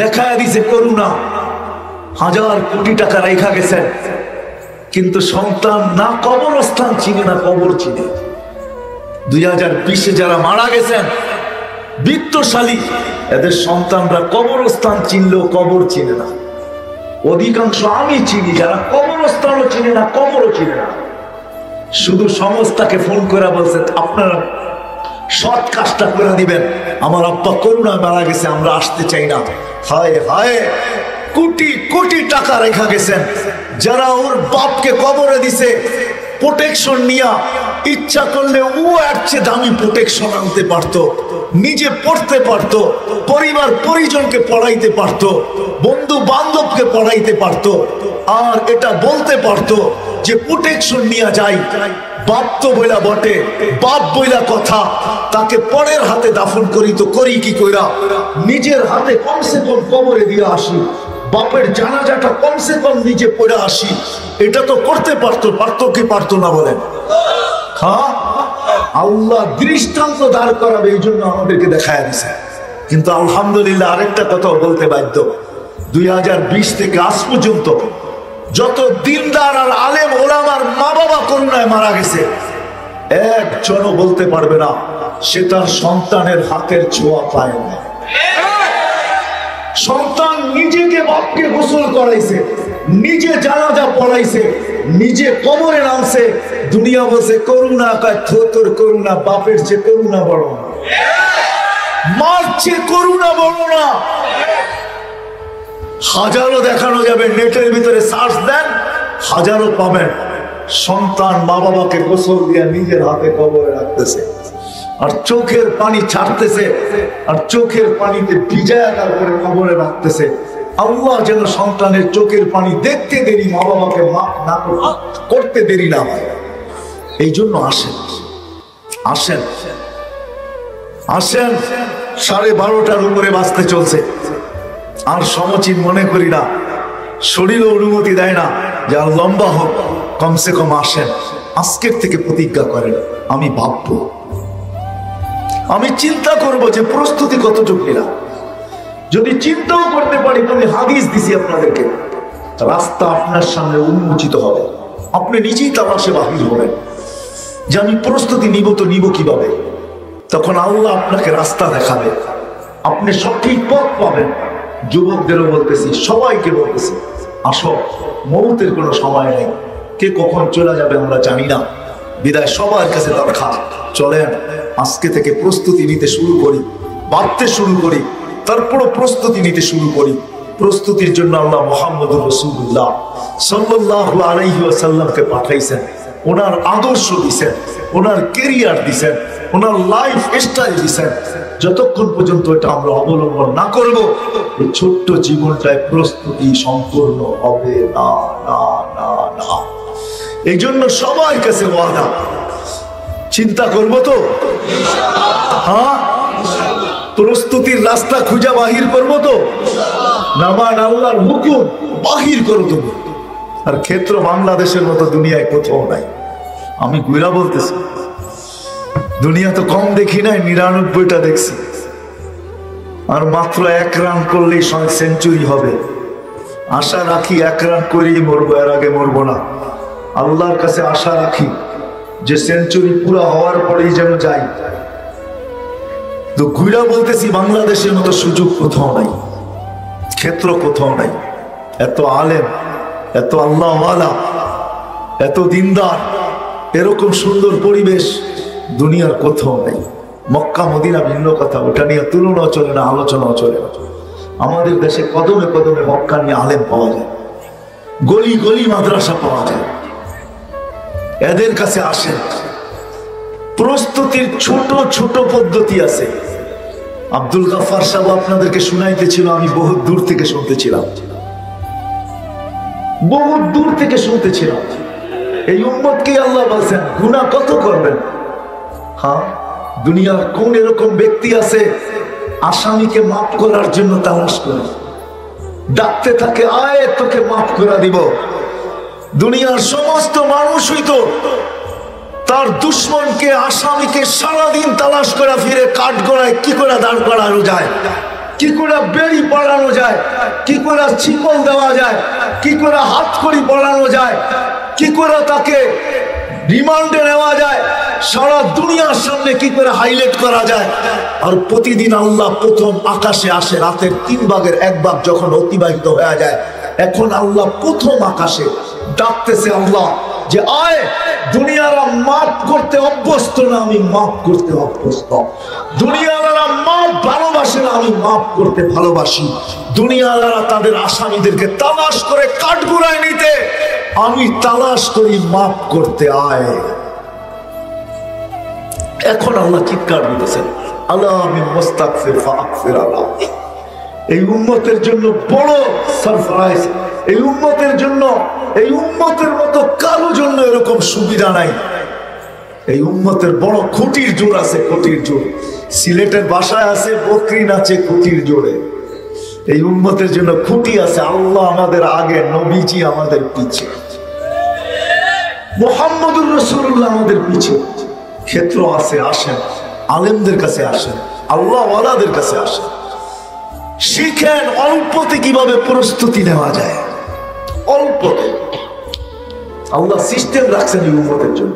দেখায় দিছে করুণা, 1000 কোটি টাকা রেখা গেছেন, কিন্তু সন্তান না কবরস্থান চিনে না কবর চিনে। 2020-এ যারা মারা গেছেন বিত্তশালী, এদের সন্তানরা কবরস্থান চিনলেও কবর চিনে না। অধিকাংশ আমি চিনি যারা কবরস্থানও চিনে না, কবরও চিনে না। শুধু সংস্থাকে ফোন করে বলছে আপনারা সৎ কাজটা করে দিবেন, আমার আব্বা করুণা মারা গেছে, আমরা আসতে চাই না। হায় হায়, কোটি কোটি টাকা রেখা গেছেন। যারা ওর বাপকে কবরে দিছে প্রোটেকশন নিয়া, ইচ্ছা করলে ও এর চেয়ে দামি প্রোটেকশন আনতে পারতো, নিজে পড়তে পারতো, পরিবার পরিজনকে পড়াইতে পারতো, বন্ধু বান্ধবকে পড়াইতে পারতো, আর এটা বলতে পারতো যে প্রোটেকশন নিয়ে যাই। বাপ তো বইলা বটে, বাপ বইলা কথা, তাকে পরের হাতে দাফন করি তো করি কি কইরা, নিজের হাতে কমসে কম কবরে দিয়ে আসি, বাপের জানাজাটা কমসে কম নিজে পড়ে আসি। এটা তো করতে পারতো, পারতো কি পারতো না বলেন? হ্যাঁ, আল্লাহ দৃষ্টান্ত দাঁড় করাবে এই জন্য আমাদেরকে দেখায় দিছে। কিন্তু আলহামদুলিল্লাহ আরেকটা কথা বলতে বাধ্য, 2020 থেকে আজ পর্যন্ত যত দিনদার আর আলেম ওলামার মা বাবা করুণায় মারা গেছে, একজনও বলতে পারবে না সে তার সন্তানের হাতের ছোঁয়া পায় না। সন্তান নিজেকে বাপকে গোসল করাইছে, নিজে জানাজা পড়াইছে, নিজে কবরে নামছে, দুনিয়া বলছে করুণা, কয় তোর করুণা বাপের চেয়ে করুণা বড় না, মার চেয়ে করুণা বড় না। হাজারো দেখানো যাবে, নেটের ভিতরে সার্চ দেন, হাজারো পাবেন। সন্তান মা বাবাকে গোসল দিয়ে নিজের হাতে কবরে রাখতেছে, আর চোখের পানি ছাড়তেছে, আর চোখের পানিতে ভিজায় তারপরে কবরে রাখতেছে। আল্লাহ যেন সন্তানের চোখের পানি দেখতে দেরি, মা বাবাকে মাফ না করতে দেরি না হয়। এই জন্য আসেন, আসেন, আসেন। 12:30টার উপরে বাঁচতে চলছে, আর সমচিত মনে করি না, শরীরও অনুমতি দেয় না যে আর লম্বা হোক। কমসে কম আসেন, আজকের থেকে প্রতিজ্ঞা করেন আমি ভাববো, আমি চিন্তা করব যে প্রস্তুতি কতটুকু নিলাম। যদি চিন্তাও করতে পারি, আমি হাদিস দিছি আপনাদেরকে, রাস্তা আপনার সামনে উন্মোচিত হবে, আপনি নিজেই তালাশে বাহির হবেন যে আমি প্রস্তুতি নিব, তো নিব কিভাবে। তখন আল্লাহ আপনাকে রাস্তা দেখাবে, আপনি সঠিক পথ পাবেন। যুবকদেরও বলতেছি, সবাইকে বলতেছি, আসো, মৌতের কোনো সময় নেই, কে কখন চলে যাবে আমরা জানি না। বিদায় সবার কাছে দরকার, চলেন আজকে থেকে প্রস্তুতি নিতে শুরু করি, ভাবতে শুরু করি, তারপরও প্রস্তুতি নিতে শুরু করি। প্রস্তুতির জন্য আল্লাহ মুহাম্মদুর রাসূলুল্লাহ সাল্লাল্লাহু আলাইহি ওয়াসাল্লামকে পাঠাইছেন, ওনার আদর্শ দিছেন, ওনার কেরিয়ার দিছেন, ওনার লাইফ স্টাইল দিছেন। যতক্ষণ পর্যন্ত এটা আমরা অবলম্বন না করব, এই ছোট্ট জীবনটায় প্রস্তুতি সম্পূর্ণ হবে না, না, না, না। এই জন্য সবার কাছে ওয়াদা, চিন্তা করবো তো, হ্যাঁ, প্রস্তুতির রাস্তা খুঁজে বাহির করবো তো, নামান আল্লাহর হুকুম বাহির করো তুমি। আর ক্ষেত্র বাংলাদেশের মতো দুনিয়ায় কোথাও নাই। আমি ঘুরা বলতেছি, দুনিয়া তো কম দেখি নাই, ৯৯টা দেখছি। আর মাত্র ১ রান করলেই সেঞ্চুরি হবে। আশা রাখি ১ রান করেই মরবো, এর আগে মরবো না। আল্লাহর কাছে আশা রাখি যে সেঞ্চুরি পুরো হওয়ার পরেই যেন যাই। তো ঘুরা বলতেছি, বাংলাদেশের মতো সুযোগ কোথাও নাই, ক্ষেত্র কোথাও নাই। এত আলেম, এত আল্লাহওয়ালা, এত দিনদার, এরকম সুন্দর পরিবেশ দুনিয়ার কোথাও নেই। মক্কা মদিনা ভিন্ন কথা, ওটা নিয়ে তুলনাও চলে না, আলোচনাও চলে না। আমাদের দেশে কদমে কদমে মক্কা নিয়ে আলেম পাওয়া যায়, গলি গলি মাদ্রাসা পাওয়া যায়। এদের কাছে আসেন, প্রস্তুতির ছোট ছোট পদ্ধতি আছে। আব্দুল গাফফার সাহেব আপনাদেরকে শুনাইতেছিল, আমি বহুত দূর থেকে শুনতেছিলাম, বহুত দূর থেকে শুনতেছিলাম। এই উম্মতকে আল্লাহ বলছেন গুনাহ কত করবেন। হ্যাঁ, দুনিয়ার কোন এরকম ব্যক্তি আছে আসামিকে মাফ করার জন্য তালাশ করে ডাকতে থাকে, আয় তোকে মাফ করে দিব। দুনিয়ার সমস্ত মানুষ হইতো তার দুশ্মনকে, আসামিকে সারাদিন তালাশ করা ফিরে কাঠ গড়ায় কি করে দাঁড় করানো যায়, কি করে বেড়ি পড়ানো যায়, কি করে শিকল দেওয়া যায়, কি করে হাত কড়ি পড়ানো যায়, কি করে তাকে রিমান্ডে নেওয়া যায়, সারা দুনিয়ার সামনে কি করে হাইলাইট করা যায়। আর প্রতিদিন আল্লাহ প্রথম আকাশে আসে, রাতের 3 ভাগের 1 ভাগ যখন অতিবাহিত হয়ে যায়, এখন আল্লাহ প্রথম আকাশে ডাকতেছে আল্লাহ যে আয়, দুনিয়ারা মাফ করতে অভ্যস্ত না, আমি মাফ করতে অভ্যস্ত। দুনিয়ারা মাফ ভালোবাসে না, আমি মাফ করতে ভালোবাসি। দুনিয়ারা তাদের আসামিদেরকে তালাশ করে কাঠগড়ায় নিতে, আমি তালাশ করি মাফ করতে, আয়। এখন আল্লাহ চিৎকার দিতেছেন, আল্লাহ আমি মুস্তাগফির ফাগফির আল্লাহ। এই উম্মতের জন্য বড় সারপ্রাইজ, এই উম্মতের জন্য, এই উম্মতের মতো কারো জন্য এরকম সুবিধা নাই। এই উম্মতের বড় খুঁটির জোর আছে, খুঁটির জোর। সিলেটের ভাষায় আছে বকরি নাচে খুঁটির জোরে। এই উম্মতের জন্য খুঁটি আছে, আল্লাহ আমাদের আগে, নবীজি আমাদের পিছে, মুহাম্মদুর রাসূলুল্লাহ আমাদের পিছে। ক্ষেত্র আছে, আসেন আলেমদের কাছে, আসেন আল্লাহ ওয়ালাদের কাছে, আসেন শিখেন অল্পতে কিভাবে প্রস্তুতি নেওয়া যায়। অল্পতে আল্লাহ সিস্টেম রাখছেন এই উম্মতের জন্য।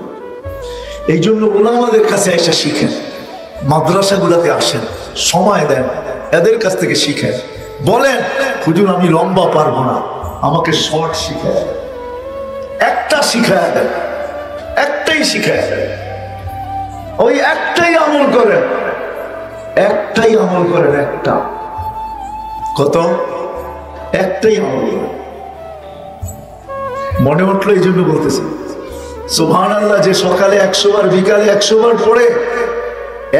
এই জন্য ওলামাদের কাছে এসে শিখেন, মাদ্রাসাগুলোতে আসেন, সময় দেন, এদের কাছ থেকে শিখেন। বলেন হুজুর আমি লম্বা পারবো না, আমাকে শর্ট শিখায় দেন, একটা শিখায় দেন, একটাই শিখায় দেন, ওই একটাই আমল করেন, একটাই আমল করেন, একটা কত, একটাই আমল করেন। মনে উঠলো এই জন্য বলতেছি সুবহানাল্লাহ, যে সকালে 100 বার, বিকালে 100 বার পড়ে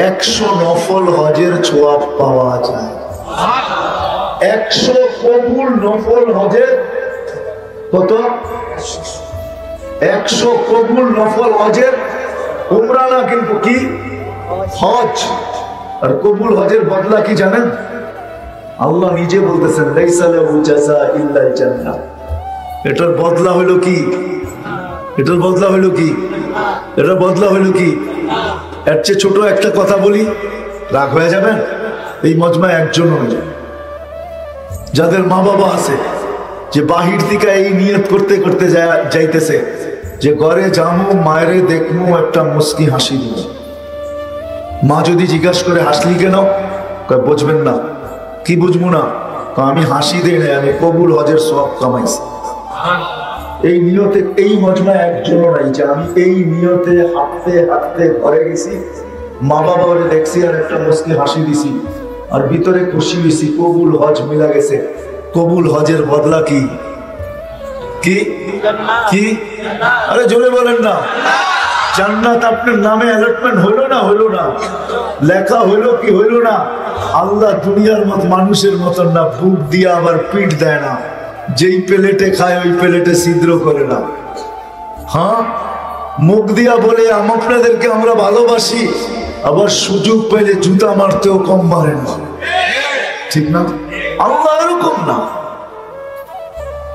100 নফল হজের ছোয়াব পাওয়া যায়। 100 কবুল নফল হজের কত, 100 কবুল নফল হজের, উমরা না কিন্তু কি হজ। আর কবুল হজের বদলা কি জানেন? আল্লাহ নিজে বলতেছেন লাইসা লাহু জাযা ইল্লাল জান্নাহ। এটার বদলা হলো কি? এটার বদলা হলো কি? এটার বদলা হলো কি? এর চেয়ে ছোট একটা কথা বলি, রাগ হয়ে যাবেন? এই মজমায় একজন যাদের মা বাবা আছে, যে বাহির থেকে এই নিয়ত করতে করতে যাইতেছে যে ঘরে যামু, মায়েরে দেখমু, একটা মুস্কি হাসি দিব। মা যদি জিজ্ঞাসা করে হাসলি কেন, বুঝবেন না। কি বুঝবো না? আমি হাসি দেই না, আমি কবুল হজের সওয়াব কামাইছি। এই নিয়তে এই মজমায় একজনও নাই যে আমি এই নিয়তে হাঁটতে হাঁটতে ঘরে গেছি, মা বাবারে দেখছি আর একটা মুস্কি হাসি দিছি আর ভিতরে খুশি হয়েছি, কবুল হজ মিলা গেছে। কবুল হজের বদলা কি? কি কি? আরে জোরে বলেন না। জান্নাত আপনার নামে অ্যালটমেন্ট হলো না? হলো না? লেখা হলো কি হলো না? আল্লাহ দুনিয়ার মত মানুষের মতন না, বুক দিয়ে আবার পিঠ দেয় না। যেই প্লেটে খায় ওই প্লেটে ছিদ্র করে না। হ্যাঁ, মুখ দিয়া বলে আপনাদেরকে আমরা ভালোবাসি, আবার সুযোগ পেলে জুতা মারতেও কম মারেন না, ঠিক না? আল্লাহ এরকম না।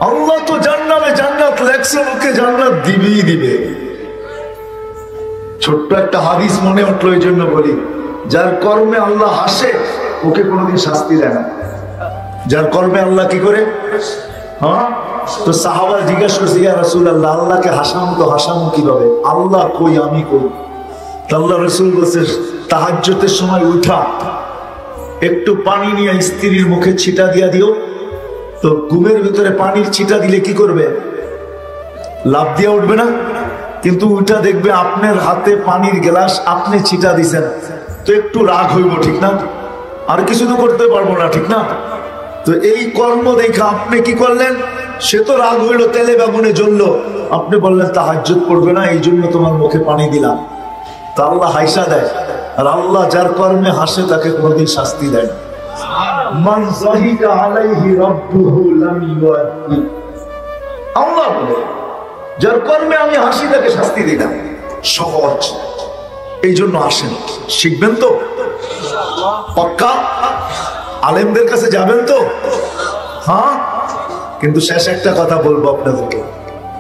আল্লাহ তো জান্নাতে জান্নাত লেখছে, ওকে জান্নাত দিবেই দিবে। ছোট্ট একটা হাদিস মনে উঠলো, এই জন্য বলি, যার কর্মে আল্লাহ হাসে ওকে কোনোদিন শাস্তি দেয় না। যার কর্মে আল্লাহ কি করে, হ্যাঁ, তো সাহাবা জিজ্ঞাসা করছে, ইয়া রাসূলুল্লাহ, আল্লাহকে হাসামু তো হাসামু কিভাবে? আল্লাহ কই, আমি কই। আল্লাহ রাসূল বলছে, তাহাজ্জুদের সময় উঠা একটু পানি নিয়ে স্ত্রীর মুখে ছিটা দিয়া দিও। তো ঘুমের ভিতরে পানির ছিটা দিলে কি করবে? লাফ দিয়া উঠবে না? কিন্তু উঠা দেখবে আপনার হাতে পানির গ্লাস, আপনি ছিটা দিছেন, তো একটু রাগ হইব, ঠিক না? আর কিছু তো করতে পারবো না, ঠিক না? তো এই কর্ম দেখা আপনি কি করলেন? সে তো রাগ হইলো, তেলে বেগুনে জ্বললো, আপনি বললেন তাহাজ্জুদ পড়বে না, এই জন্য তোমার মুখে পানি দিলাম। তা আল্লাহ হাইসা দেয়। আর আল্লাহ যার কর্মে হাসে তাকে কোনোদিন শাস্তি দেয় না। মান যাহিকা আলাইহি রাব্বুহু লাম ইউআযিব। আল্লাহ বলে, যার কর্মে আমি হাসি তাকে শাস্তি দিই না। সহজ। এই জন্য আসেন, শিখবেন তো পাক্কা? আলেমদের কাছে যাবেন তো? হ্যাঁ। কিন্তু শেষ একটা কথা বলবো আপনাদেরকে,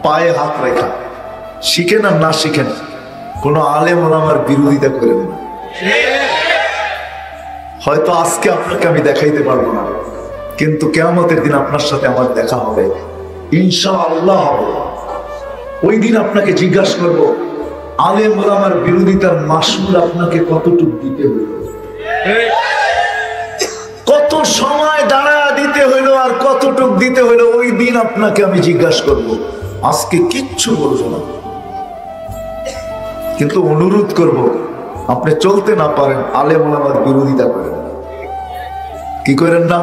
পায়ে হাত রেখা শিখেন আর না শিখেন, কোনো আলেম ওলামার বিরোধিতা করেন না। হয়তো আজকে আপনাকে আমি দেখাইতে পারবো না, কিন্তু কিয়ামতের দিন আপনার সাথে আমার দেখা হবে, ইনশাআল্লাহ হবে। ওই দিন আপনাকে জিজ্ঞাসা করবো, আলেম ওলামার বিরোধিতার মাসুল আপনাকে কতটুকু দিতে হইল, কত সময় দাঁড়া দিতে হইলো, আর কতটুক দিতে হইলো, ওই দিন আপনাকে আমি জিজ্ঞাসা করবো। আজকে কিচ্ছু বলবো না, কিন্তু অনুরোধ করব, আপনি চলতে না পারেন, আলেম ওলামার বিরোধিতা করেন না। কি করেন না?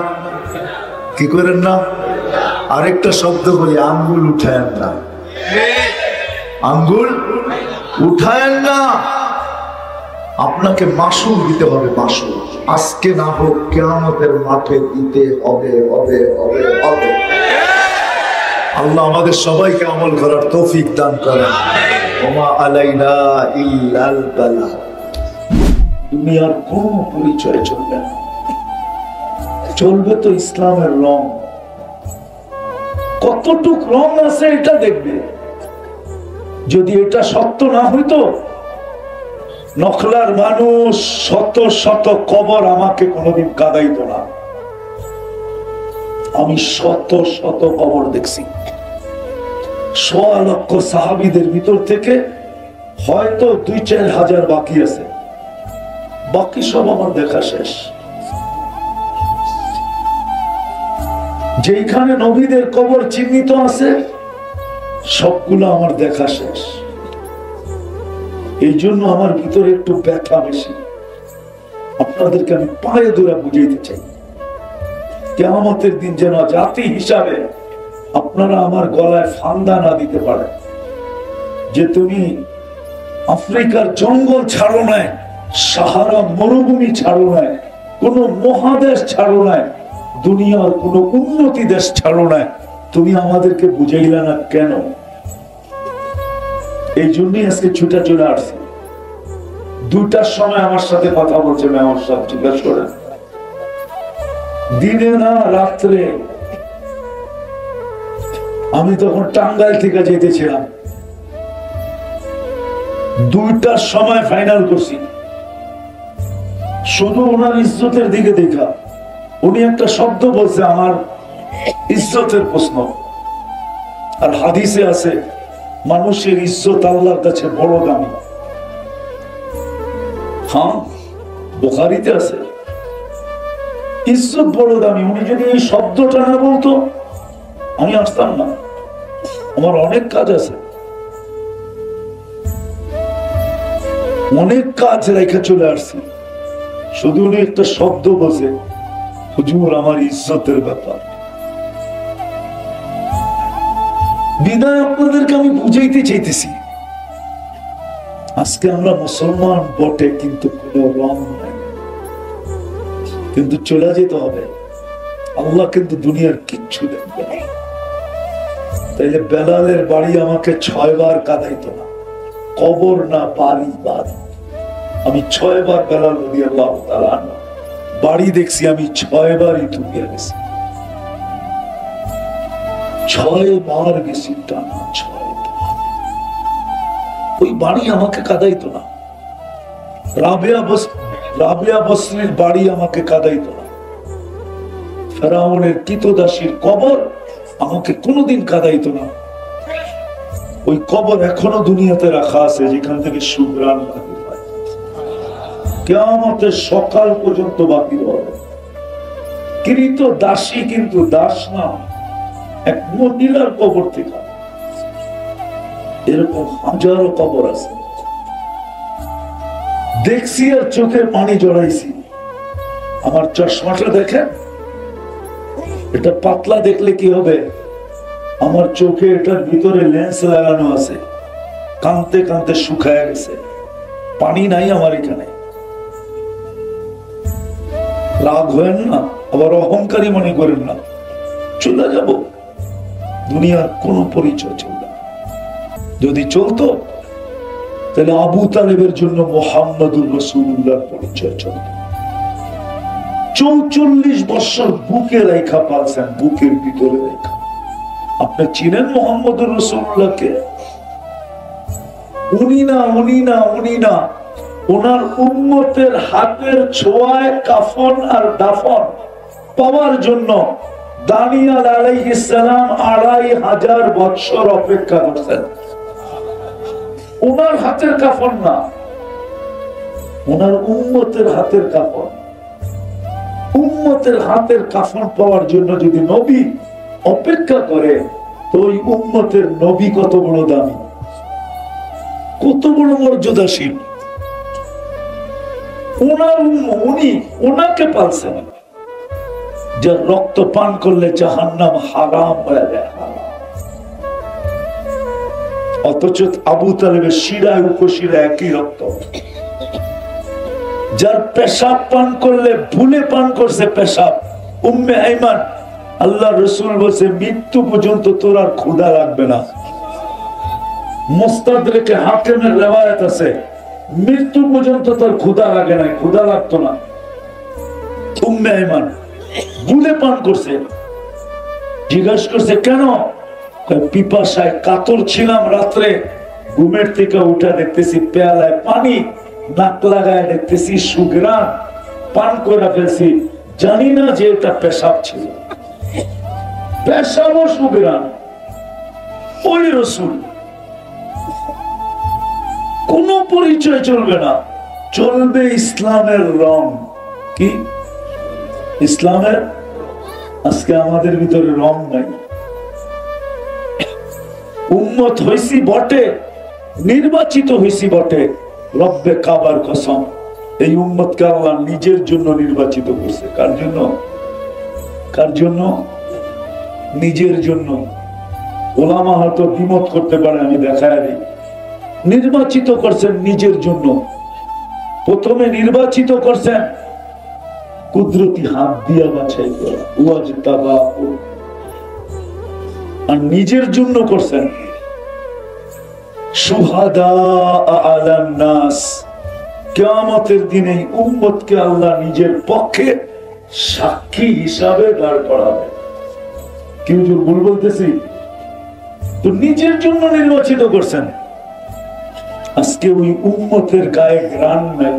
কি করেন না? আরেকটা শব্দ বলি, আঙ্গুল উঠায়েন না। আঙ্গুল উঠায়েন না। আপনাকে মাসুল দিতে হবে, মাসুল। আজকে না হোক, কিয়ামতের মাঠে দিতে হবে, হবে, হবে, হবে। আল্লাহ আমাদের সবাইকে আমল করার তৌফিক দান করেন। ওমা আলাইনা ইল্লাল বালাগ। দুনিয়ার কোন পরিচয় চলবে না, চলবে তো ইসলামের রং। কতটুক রং আছে এটা দেখবে। যদি এটা সত্য না হইতো, নখলার মানুষ শত শত কবর আমাকে কোনোদিন কাঁদাইতো না। আমি শত শত কবর দেখছি। 1.25 লক্ষ সাহাবীদের ভিতর থেকে হয়তো 2-4 হাজার বাকি আছে, বাকি সব আমার দেখা শেষ। যেখানে নবীদের কবর চিহ্নিত আছে সবগুলো আমার দেখা শেষ। এই জন্য আমার ভিতরে একটু ব্যথা বেশি। আপনাদেরকে আমি পায়ে ধরে বুঝাইতে চাই, কিয়ামতের দিন যেন জাতি হিসাবে আপনারা আমার গলায় ফান্দা না দিতে পারেন যে তুমি আফ্রিকার জঙ্গল ছাড়ো নাই, সাহারা মরুভূমি ছাড়ো নাই, কোন মহাদেশ ছাড়ো নাই, দুনিয়ার কোন উন্নতি দেশ ছাড়ো নাই, তুমি আমাদেরকে বুঝাইলা না কেন? এই জন্যই আজকে ছুটে চলে আসছি। 2টার সময় আমার সাথে কথা বলছে মেয়র সাহেব, জিজ্ঞাসা করেন, দিনে না রাত্রে। আমি তখন টাঙ্গাইল থেকে যেতেছিলাম, 2টার সময় ফাইনাল করছি। শুধু ওনার ইজ্জতের দিকে দেখা, উনি একটা শব্দ বলছে, আমার ইজ্জতের প্রশ্ন। আর হাদিসে আছে মানুষের ইজ্জত আল্লাহর কাছে বড় দামি। হ্যাঁ, বুখারীতে আছে ইজ্জত বড় দামি। উনি যদি এই শব্দটা না বলতো আমি আসতাম না, আমার অনেক কাজ আছে, অনেক কাজ রেখে চলে আসছি। শুধু উনি একটা শব্দ বলছে, হুজুর আমার ইজ্জতের ব্যাপার। বিদায় আপনাদেরকে আমি বুঝাইতে চাইতেছি, আজকে আমরা মুসলমান বটে, কিন্তু কোন রং নাই, কিন্তু চলে যেতে হবে। আল্লাহ কিন্তু দুনিয়ার কিচ্ছু দেখবে না। তাইলে বেলালের বাড়ি আমাকে 6 বার কাঁদাইতো না, কবর না বাড়ি বাড়ি। আমি 6 বার বেলাল রাদিয়াল্লাহু তাআলা বাড়ি দেখছি, আমি 6 বারই ঢুকিয়ে গেছি। 6 বার গেছি টানা, 6 বার। ওই বাড়ি আমাকে কাঁদাইতো না, রাবেয়া বসরির বাড়ি আমাকে কাঁদাইতো না, ফেরাউনের কৃতদাসীর কবর আমাকে কোনোদিন কাঁদাইতো না। ওই কবর এখনো দুনিয়াতে রাখা আছে, যেখান থেকে সুঘ্রাণ বাহির হয়, কিয়ামতের সকাল পর্যন্ত বাহির হবে। কৃত দাসী কিন্তু দাস না, এক মহিলার কবর থেকে। এরকম হাজারো কবর আছে, দেখছি আর চোখে পানি জড়াইছি। আমার চশমাটা দেখেন, এটা পাতলা দেখলে কি হবে? আমার চোখে এটার ভিতরে লেন্স লাগানো আছে, কানতে কানতে শুকায় গেছে, পানি নাই আমার এখানে। রাগ হয়েন না, আবার অহংকারী মনে করেন না। চলে যাব, দুনিয়ার কোন পরিচয় চলবে না। যদি চলতো তাহলে আবু তালেবের জন্য মুহাম্মদুর রাসূলুল্লাহ পরিচয় চলত। 44 বছর বুকে রেখা পালছেন, বুকের ভিতরে রেখা। আপনি চিনেন মুহাম্মদুর রাসূলুল্লাহকে? উনি না, ওনার উম্মতের হাতের ছোঁয়ায় কাফন আর দাফন পাওয়ার জন্য দানিয়াল আলাইহিস সালাম 2500 বছর অপেক্ষা করছেন। ওনার হাতের কাফন না, ওনার উম্মতের হাতের কাফন। উম্মতের হাতের কাফন পাওয়ার জন্য যদি নবী অপেক্ষা করে, তো ওই উম্মতের নবী কত বড় দামি, কত বড় মর্যাদাশীল। উনি ওনাকে পালছেন, যার রক্ত পান করলে জাহান্নাম হারাম হয়ে যায়। অথচ আবু তালেবের শিরায় উপশিরায় একই রক্ত। যার পেশাব পান করলে ভুলে পান করছে পেশাব, উম্মে আইমান, আল্লাহ রসুল বলছে মৃত্যু পর্যন্ত তোর আর ক্ষুধা লাগবে না। মুস্তাদরেকে হাকিমের রিওয়ায়াত আছে, মৃত্যু পর্যন্ত তোর ক্ষুধা লাগে না, ক্ষুধা লাগতো না। উম্মে আইমান ভুলে পান করছে। জিজ্ঞাসা করছে কেন? পিপাসায় কাতর ছিলাম, রাত্রে ঘুমের থেকে উঠা দেখতেছি পেয়ালায় পানি, নাক লাগায় দেখতেছি সুঘ্রাণ, পান করে ফেলছি, জানি না যে এটা পেশাব ছিল। পেশাব ও সুঘ্রাণ। ওই রসুল, কোন পরিচয় চলবে না, চলবে ইসলামের রং। কি ইসলামের? আজকে আমাদের ভিতরে রং নাই। উম্মত হইছি বটে, নির্বাচিত হইছি বটে, রব্বে কাবার কসম, এই উম্মতকে আল্লাহ নিজের জন্য নির্বাচিত করছে। কার জন্য? কার জন্য? নিজের জন্য। ওলামা হয়তো দ্বিমত করতে পারে, আমি দেখায় দিই। নির্বাচিত করছেন নিজের জন্য। প্রথমে নির্বাচিত করছেন কুদরতি হাত দিয়া বাছাই করা, আর নিজের জন্য করছেন শুহাদা আলান নাস। কিয়ামতের দিনে উম্মতকে আল্লাহ নিজের পক্ষে সাক্ষী হিসাবে দাঁড় করাবে। কি হুজুর ভুল বলতেছি? তো নিজের জন্য নির্বাচিত করছেন। আজকে ওই উম্মতের গায়ে ঘ্রাণ নাই,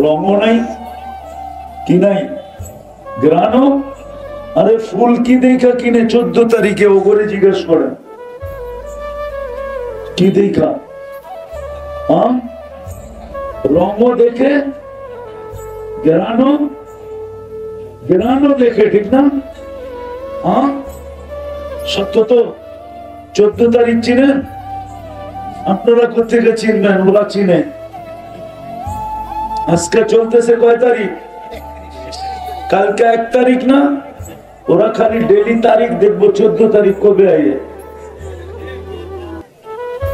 রঙও নাই, কি নাই? ঘ্রাণও। আরে ফুল কি দেখা কিনে 14 তারিখে ও করে জিজ্ঞেস করেন, কি দেখা? রঙও দেখে, ঘ্রাণও দেখে, ঠিক না? সত্য তো। 14 তারিখ চিনেন? আপনারা কোথেকে চিনবেন? ওরা চিনে। আজকে চলতেছে কয় তারিখ? কালকে 1 তারিখ না? ওরা খালি ডেলি তারিখ দেখবো, 14 তারিখ কবে আইয়ে।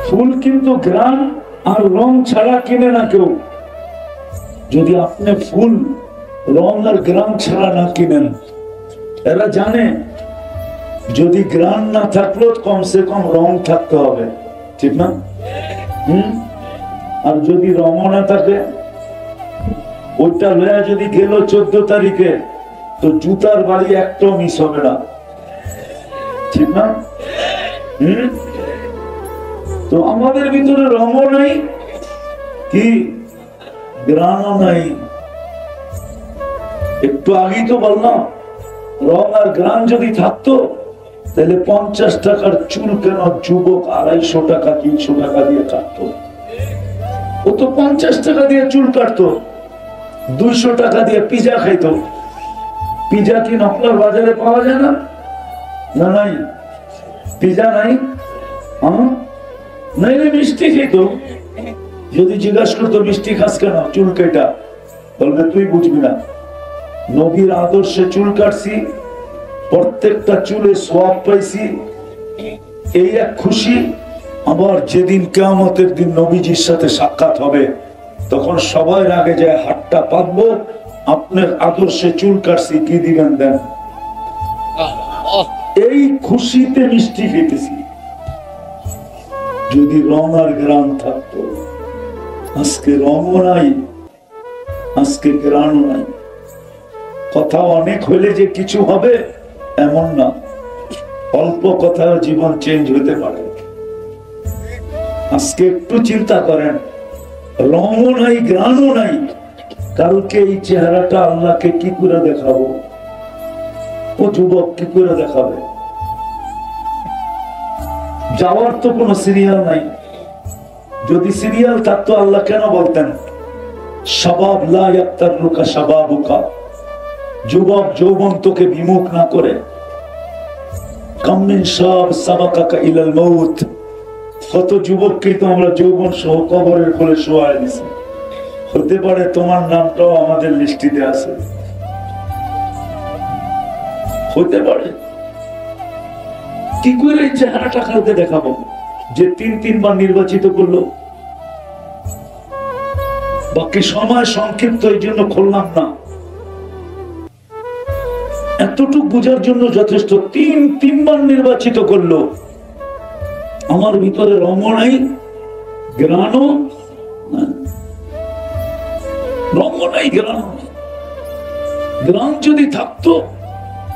ফুল কিন্তু ঘ্রাণ আর রং ছাড়া কিনে না কেউ। যদি আপনি ফুল রং আর ঘ্রাণ ছাড়া না কিনেন, এরা জানে যদি ঘ্রাণ না থাকলো কমসে কম রং থাকতে হবে, ঠিক না? আর যদি রং না থাকে, ওইটা লয়া যদি গেল 14 তারিখে, তো জুতার বাড়ি একটাও মিস হবে না। ঠিক না? তো আমাদের ভিতরে রঙও নাই, কি গ্রাণও নাই। একটু আগেই তো বললাম, রং আর গ্রাণ যদি থাকতো তাহলে 50 টাকার চুল কেন যুবক 250 টাকা 300 টাকা দিয়ে কাটতো? ও তো 50 টাকা দিয়ে চুল কাটতো, 200 টাকা দিয়ে পিজা খাইতো। পিজা কি নকলার বাজারে পাওয়া যায় না? না নাই, পিজা নাই। নাইলে মিষ্টি খেত। যদি জিজ্ঞাসা করতো মিষ্টি খাস কেন, চুল কেটা, বলবে তুই বুঝবি না। নবীর আদর্শে চুল কাটছি, প্রত্যেকটা চুলে সওয়াব পাইছি, এই এক খুশি। আবার যেদিন কিয়ামতের দিন নবীজির সাথে সাক্ষাৎ হবে, তখন সবাই আগে যায় হাতটা পাতবো, আপনার আদর্শে চুল কাটছি, কি দিবেন দেন। এই খুশিতে মিষ্টি খেতেছি। যদি রং আর গ্রাম থাকতো, আজকে রঙও নাই, আজকে গ্রাণও নাই। কথা অনেক হইলে যে কিছু হবে এমন না, অল্প কথায় জীবন চেঞ্জ হতে পারে। আজকে একটু চিন্তা করেন, রঙও নাই গ্রাণও নাই, কালকে এই চেহারাটা আল্লাহকে কি করে দেখাবো? ও যুবক কি করে দেখাবে? যাওয়ার তো কোনো সিরিয়াল নাই। যদি সিরিয়াল থাকতো আল্লাহ কেন বলতেন শাবাব লা ইয়াক্তারুকা শাবাবুকা, যুবক যৌবন তোকে বিমুখ না করে। কাম মিন শাব সাবাকাকা ইলাল মাউত, কত যুবককে তো আমরা যৌবন সহ কবরের কোলে শোয়ায় দিছি। হতে পারে তোমার নামটাও আমাদের লিস্টিতে আছে, হতে পারে। কি করে এই চেহারাটা কাউকে দেখাবো যে 3-3 বার নির্বাচিত করলো? বাকি সময় সংক্ষিপ্ত, এই জন্য খুললাম না। এতটুকু বোঝার জন্য যথেষ্ট। 3 বার নির্বাচিত করলো, আমার ভিতরে রঙও নাই গ্রাণও নাই। রঙও নাই গ্রাণও নাই। গ্রাণ যদি থাকতো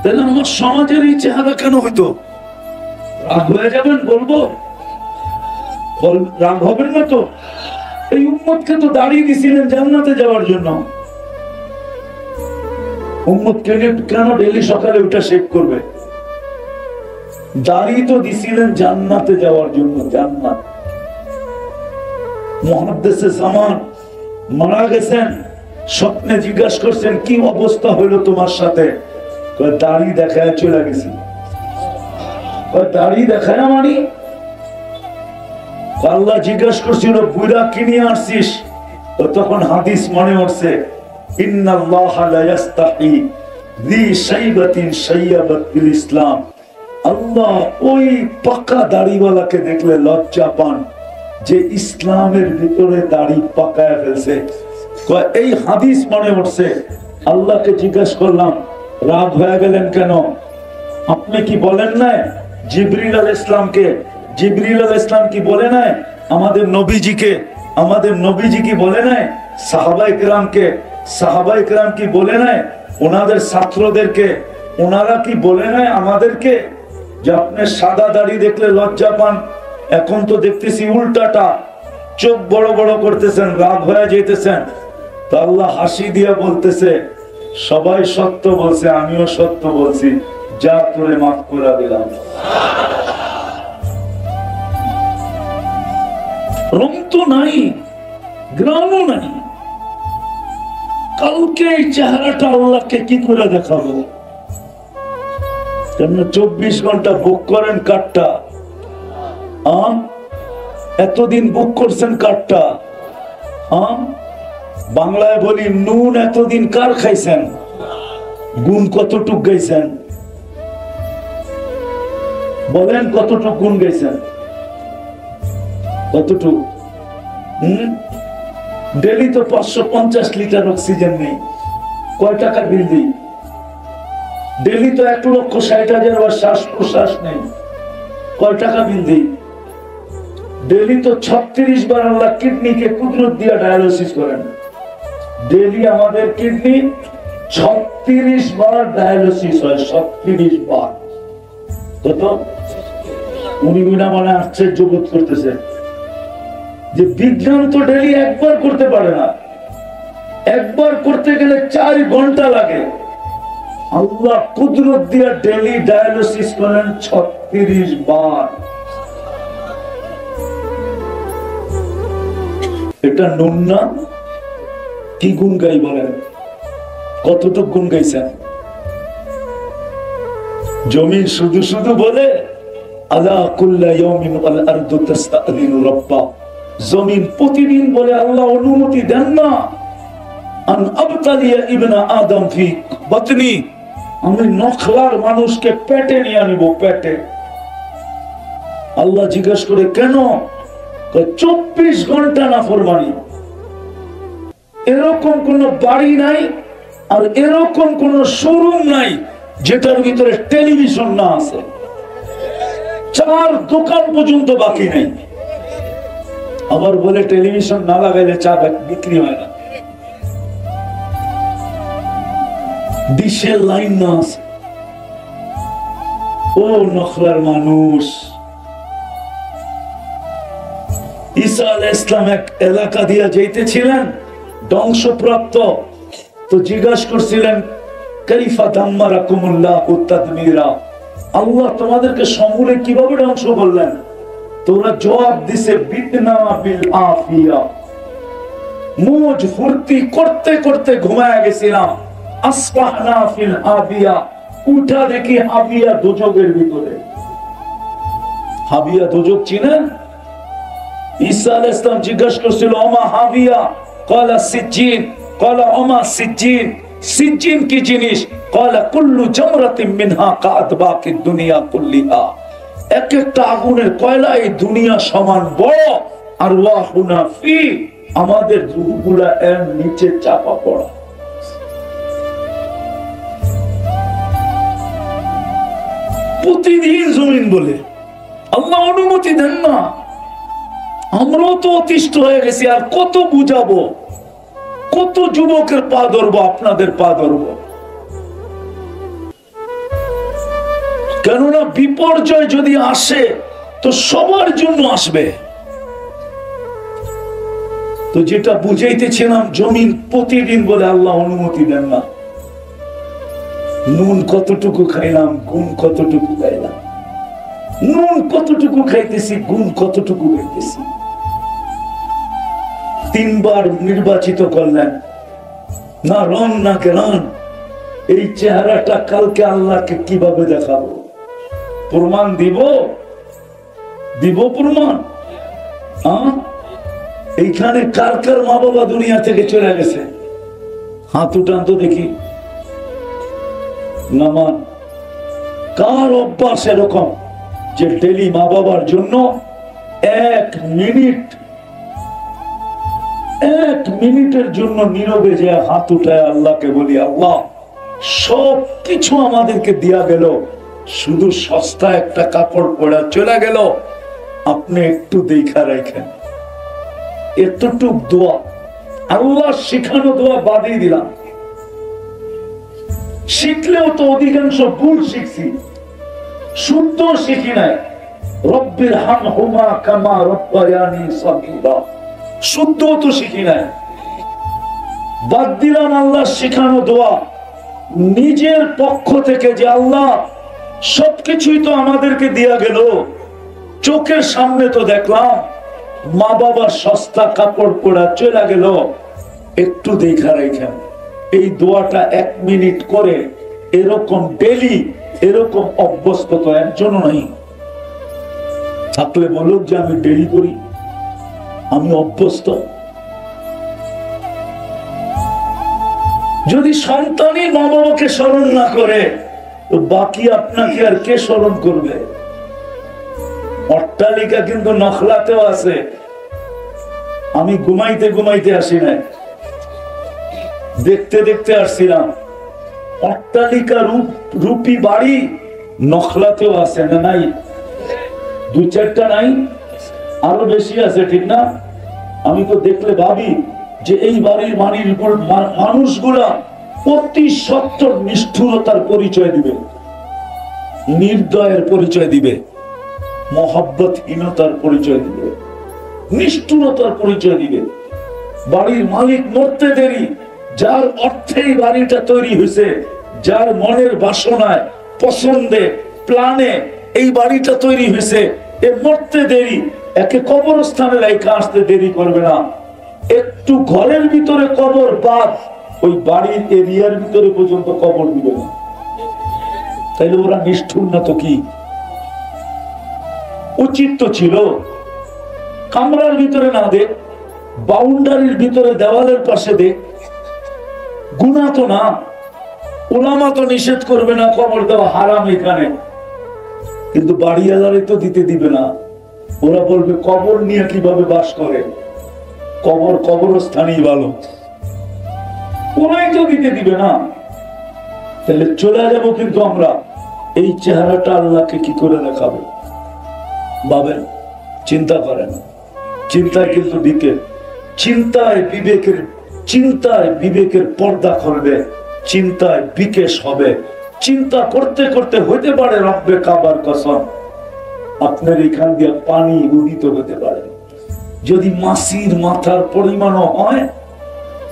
তাহলে আমার সমাজের এই চেহারা কেন হইতো? রাগ হয়ে যাবেন বলবো? রাগ হবেন না তো? এই উম্মতকে তো দাঁড়িয়ে দিছিলেন জান্নাতে যাওয়ার জন্য। উম্মত কেন ডেইলি সকালে উঠে শেভ করবে? দাঁড়িয়ে তো দিছিলেন জান্নাতে যাওয়ার জন্য। জান্নাত, মুহাদ্দিসে জামান মারা গেছেন, স্বপ্নে জিজ্ঞাসা করছেন কি অবস্থা হইলো তোমার সাথে? দাড়ি দেখায় চলে গেছি। দাড়ি দেখায় মানে? আল্লাহ জিজ্ঞাসা করছিল বুইরা কি নিয়ে আসছিস? তখন হাদিস মনে উঠছে, ইন্নাল্লাহা লা ইস্তাহি যি শাইবাতিন শাইয়াবাত বিল ইসলাম। আল্লাহ ওই পাকা দাড়িওয়ালাকে দেখলে লজ্জা পান যে ইসলামের ভিতরে দাড়ি পাকায় ফেলছে। এই হাদিস মনে উঠছে। আল্লাহকে জিজ্ঞাসা করলাম রাগ হয়ে গেলেন কেন? আপনি কি বলেন না জিবরিল আলাইহিস সালামকে? জিবরিল আলাইহিস সালাম কি বলে নাই আমাদের নবীজিকে? আমাদের নবীজি কি বলে নাই সাহাবায়ে কেরামকে? সাহাবায়ে কেরাম কি বলে নাই ওনাদের ছাত্রদেরকে? ওনারা কি বলে নাই আমাদেরকে যে আপনি সাদা দাড়ি দেখলে লজ্জা পান? এখন তো দেখতেছি উল্টাটা, চোখ বড় বড় করতেছেন, রাগ হয়ে যেতেছেন। তো আল্লাহ হাসি দিয়া বলতেছে সবাই সত্য বলছে, আমিও সত্য বলছি, যা তোরে মাফ করে দিলাম। রং তো নাই, গ্রামও নাই, কালকে এই চেহারাটা আল্লাহকে কি করে দেখাবো? কেন 24 ঘন্টা বুক করেন কার্ডটা? এতদিন বুক করছেন কার্ডটা? বাংলায় বলি নুন এতদিন কার খাইছেন? গুণ কতটুক গাইছেন? বলেন কতটুক গুণ গাইছেন? কতটুক? ডেলি তো 550 লিটার অক্সিজেন নেই, কয় টাকা বিল দিই? ডেলি তো 1,60,000 বার শ্বাস প্রশ্বাস নেই, কয় টাকা বিল দিই? ডেলি তো 36 বার আল্লাহ কিডনিকে কুদরত দিয়ে ডায়ালিসিস করেন। ডেলি আমাদের কিডনি 36 বার ডায়ালিসিস হয়, 36 বার। কত? উনি বিনা মানে আশ্চর্য বোধ করতেছে যে বিজ্ঞান তো ডেলি একবার করতে পারে না, একবার করতে গেলে 4 ঘন্টা লাগে। আল্লাহ কুদরত দিয়া ডেলি ডায়ালিসিস করেন 36 বার। এটা নুন না? কি গুণ গাই বলেন? কতটুক গুণ গাইছেন? জমিন শুধু শুধু বলে আলা কুল্লা ইয়াউমিন ওয়াল আরদু তাস্তাযিনু রাব্বা। জমিন প্রতিদিন বলে আল্লাহ অনুমতি দেন না আন আবতালিয়া ইবনা আদম ফি বাতনি, আমি নখলার মানুষকে পেটে নিয়ে আনিব, পেটে। আল্লাহ জিজ্ঞেস করে কেন? 24 ঘন্টা নাফরমানি। এরকম কোন বাড়ি নাই আর এরকম কোন শোরুম নাই যেটার ভিতরে টেলিভিশন না আছে। 4 দোকান পর্যন্ত বাকি নেই। আবার বলে টেলিভিশন না লাগাইলে চা বিক্রি হয় না। ডিশের লাইন না আছে। ও নখলার মানুষ, ঈসা আলাইহিস সালাম এক এলাকা দিয়ে যাইতেছিলেন ধ্বংসপ্রাপ্ত, তো জিজ্ঞাসা করছিলেন কাইফা দাম্মারাকুমুল্লাহু তাদমিরা, আল্লাহ তোমাদেরকে সমূলে কিভাবে ধ্বংস করলেন? তোরা জবাব দিছে বিতনা বিল আফিয়া, মৌজ ফুর্তি করতে করতে ঘুমায় গেছিলাম। আসবাহনা ফিল হাবিয়া, উঠা দেখি হাবিয়া দোজখের ভিতরে। হাবিয়া দোজখ চিনেন? ঈসা আলাইহিস সালাম জিজ্ঞাসা করছিল ওমা হাবিয়া, ক্বালা সিজ্জিন, ক্বালা ওমা সিজ্জিন, সিজ্জিন কি জিনিস? ক্বালা কুল্লু জামরাতিন মিনহা কাআতবাকিদ দুনিয়া কুল্লিহা, এক একটা আগুনের কয়লা এই দুনিয়া সমান বড়। আর ওয়াহুনা ফি, আমাদের রূহগুলা এর নিচে চাপা পড়া। প্রতিদিন জমিন বলে আল্লাহ অনুমতি দেন না। আমরাও তো অতিষ্ঠ হয়ে গেছি, আর কত বুঝাবো? কত যুবকের পা ধরবো? আপনাদের পা ধরবো? কেননা বিপর্যয় যদি আসে তো সবার জন্য আসবে। তো যেটা বুঝাইতেছিলাম, জমিন প্রতিদিন বলে আল্লাহ অনুমতি দেন না। নুন কতটুকু খাইলাম, গুণ কতটুকু খাইলাম। নুন কতটুকু খাইতেছি, গুণ কতটুকু খাইতেছি। 3 বার নির্বাচিত করলেন, না রং না কেরান। এই চেহারাটা কালকে আল্লাহকে কিভাবে দেখাবো? প্রমাণ দিব? দিব প্রমাণ? এইখানে কার কার মা বাবা দুনিয়া থেকে চলে গেছে? হাত উঠান তো দেখি। নামান কার অভ্যাস এরকম যে ডেলি মা বাবার জন্য 1 মিনিটের জন্য নীরবে যে হাত উঠায় আল্লাহকে বলি, আল্লাহ সব কিছু আমাদেরকে দিয়া গেল, শুধু সস্তা একটা কাপড় পরা চলে গেল, আপনি একটু দেখা রাখেন। এতটুক দোয়া, আল্লাহ শিখানো দোয়া বাদই দিলাম। শিখলেও তো অধিকাংশ ভুল শিখছি, শুদ্ধ শিখি নাই। রব্বির হামহুমা কামা রব্বায়ানি সগীরা, শুদ্ধ তো শিখি নাই। বাদ দিলাম আল্লাহ শিখানো দোয়া। নিজের পক্ষ থেকে যে আল্লাহ সবকিছুই তো আমাদেরকে দিয়া গেল, চোখের সামনে তো দেখলাম মা বাবার সস্তা কাপড় পরা চলে গেল, একটু দেখা রাখেন। এই দোয়াটা 1 মিনিট করে এরকম ডেলি এরকম অভ্যস্ত তো একজনও নাই। থাকলে বলুক যে আমি ডেলি করি, আমি অভ্যস্ত। যদি সন্তানই মা বাবাকে স্মরণ না করে তো বাকি আপনাকে আর কে স্মরণ করবে? অট্টালিকা কিন্তু নখলাতেও আছে। আমি ঘুমাইতে ঘুমাইতে আসি নাই, দেখতে দেখতে আসছিলাম। অট্টালিকা রূপী বাড়ি নখলাতেও আছে না? নাই? 2-4টা নাই? আরো বেশি আছে, ঠিক না? আমি তো দেখলে ভাবি যে এই বাড়ির মানুষগুলা অতি সত্তর নিষ্ঠুরতার পরিচয় দিবে। নির্দয়ের পরিচয় দিবে, মহব্বতহীনতার পরিচয় দিবে, নিষ্ঠুরতার পরিচয় দিবে। বাড়ির মালিক মরতে দেরি, যার অর্থেই বাড়িটা তৈরি হয়েছে, যার মনের বাসনায় পছন্দে প্ল্যানে এই বাড়িটা তৈরি হয়েছে, এ মরতে দেরি, একে কবরস্থানে রাইখা আসতে দেরি করবে না। একটু ঘরের ভিতরে কবর বাদ, ওই বাড়ির এরিয়ার ভিতরে পর্যন্ত কবর দিবে না। তাইলে ওরা নিষ্ঠুর না তো কি? উচিত তো ছিল কামরার ভিতরে না দে, বাউন্ডারির ভিতরে দেওয়ালের পাশে দে। গুনাহ তো না, উলামা তো নিষেধ করবে না কবর দেওয়া হারাম এখানে, কিন্তু বাড়িওয়ালারে তো দিতে দিবে না। ওরা বলবে কবর নিয়ে কিভাবে বাস করে, কবর কবরস্থানই ভালো, ওরাই তো দিতে দিবে না। তাহলে চলে যাবো, কিন্তু আমরা এই চেহারাটা আল্লাহকে কি করে দেখাবো? ভাবেন, চিন্তা করেন। চিন্তায় কিন্তু চিন্তায় বিবেকের পর্দা করবে, চিন্তায় বিকেশ হবে। চিন্তা করতে করতে হতে পারে রব্বে কাবার কসম আপনার এখান দিয়ে পানি উদিত হতে পারে। যদি মাসির মাথার পরিমাণও হয়,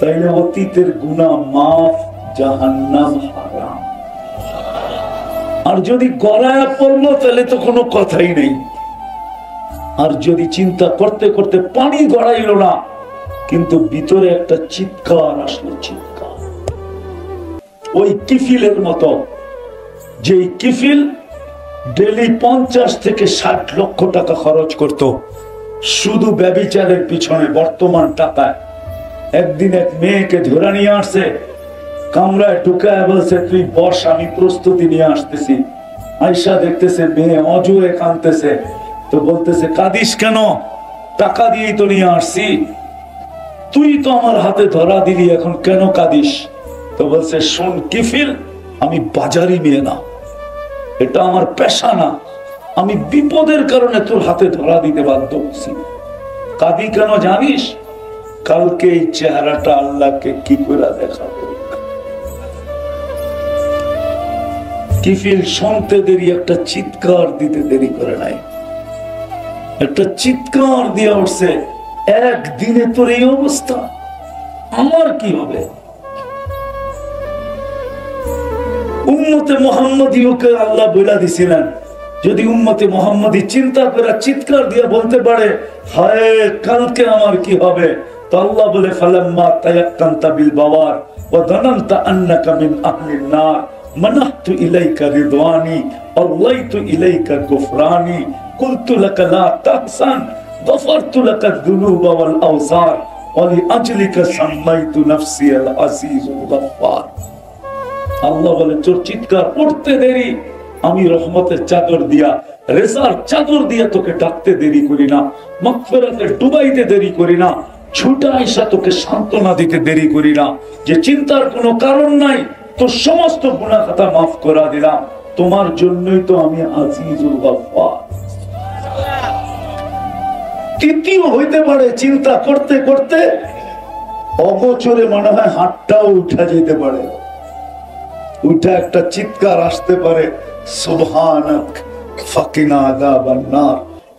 তাইলে অতীতের গুনাহ মাফ, জাহান্নাম হারাম। আর যদি গলায় পড়লো তাহলে তো কোনো কথাই নেই। আর যদি চিন্তা করতে করতে পানি গড়াইল না, কিন্তু ভিতরে একটা চিৎকার আসলো, চিৎকার। ওই কিফিলের মতো, যে কিফিল ডেলি 50 থেকে 60 লক্ষ টাকা খরচ করত শুধু ব্যভিচারের পিছনে বর্তমান টাকায়। একদিন এক মেয়েকে ধরে নিয়ে আসছে, কামরায় ঢুকায় বলছে তুই বস, আমি প্রস্তুতি নিয়ে আসতেছি। আয়সা দেখতেছে মেয়ে অজুরে কাঁদতেছে, তো বলতেছে কাঁদিস কেন? টাকা দিয়েই তো নিয়ে আসছি, তুই তো আমার হাতে ধরা দিলি, এখন কেন কাঁদিস? তো বলছে শোন কিফিল, আমি বাজারি মেয়ে না, এটা আমার পেশা না, আমি বিপদের কারণে তোর হাতে ধরা দিতে বাধ্য হচ্ছি। কাঁদি কেন জানিস? কালকে এই চেহারাটা আল্লাহকে কি করে দেখাবো। কিফিল শুনতে দেরি, একটা চিৎকার দিতে দেরি করে নাই, একটা চিৎকার দিয়ে উঠছে, একদিনে তোর এই অবস্থা, আমার কি হবে? উম্মতে মুহাম্মদীকে আল্লাহ বলে দিছিলেন, যদি উম্মতে মুহাম্মদী চিন্তা করে চিৎকার দিয়ে বলতে পারে হায় কালকে আমার কি হবে, তো আল্লাহ বলে ফালাম্মা তায়াক্কানতা বিল বাওয়ার ওয়া যানানতা আন্নাকা মিন আহলিন নার মানাহতু ইলাইকা রিদওয়ানি আল্লাইতু ইলাইকা গুফরানি কুলতু লাকা লা তাহসান গফারতু লাকা যুনুবা ওয়াল আওসার ওয়া লিআজলিকা সাম্মাইতু নাফসি আল আজিজুল গফফার। আল্লাহ বলে তোর চিৎকার পড়তে দেরি, আমি রহমতের চাদর দিয়া, রেজার চাদর দিয়া তোকে ডাকতে দেরি করি না, মাগফিরাতে ডুবাইতে দেরি করি না, ছুটে আইসা তোকে সান্ত্বনা দিতে দেরি করি না। যে চিন্তার কোনো কারণ নাই, তোর সমস্ত গুনাহ খাতা মাফ করে দিলাম, তোমার জন্যই তো আমি আজিজুল গফফার। তৃতীয় হইতে পারে চিন্তা করতে করতে অগোচরে মনে হয় হাতটাও উঠা যেতে পারে, উঠা একটা চিৎকার আসতে পারে সুবহানাক ফাকিনা আযাবান নার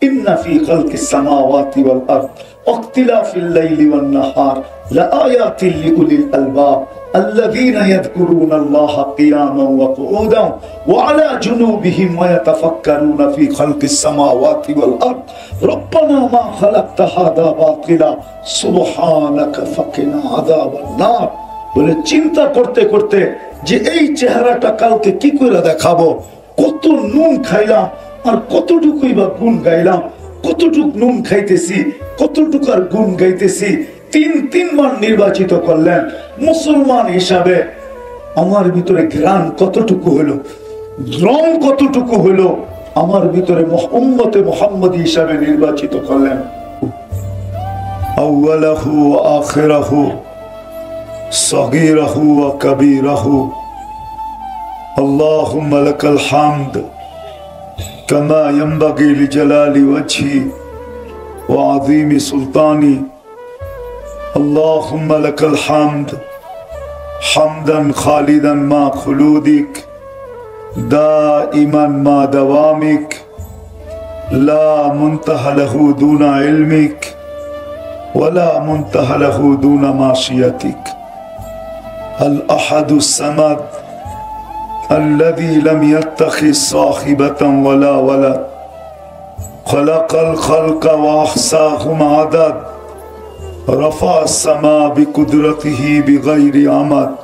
ইন্না ফি খালকিস সামাওয়াতি ওয়াল আরদ ওয়াখতিলাফিল লাইলি ওয়ান নাহার লাআয়াতিল লিউলিল আলবাব الذين يذكرون الله قياما وقعودا وعلى جنوبهم ويتفكرون في خلق السماوات والأرض ربنا ما خلقت هذا باطلا سبحانك فقنا عذاب النار। বলে চিন্তা করতে করতে যে এই চেহারাটা কালকে কি করে দেখাবো, কত নুন খাইলাম আর কতটুকুই বা গুণ গাইলাম, কতটুক নুন খাইতেছি, কতটুকু আর গুণ গাইতেছি। তিনবার নির্বাচিত করলেন মুসলমান হিসাবে, আমার ভিতরে ঘ্রাণ কতটুকু হলো, রং কতটুকু হলো, আমার ভিতরে উম্মতে মুহাম্মদী হিসাবে নির্বাচিত করলেন। আউয়ালাহু ওয়া আখিরাহু صغيره وكبيره اللهم لك الحمد كما ينبغي لجلال وجهي وعظيم سلطاني اللهم لك الحمد حمدا خالدا مع خلودك دائما ما دوامك لا منتهى له دون علمك ولا منتهى له دون معصيتك الأحد الصمد الذي لم يتخذ صاحبة ولا ولد خلق الخلق وأحصاهم عدد رفع السماء بقدرته بغير عمد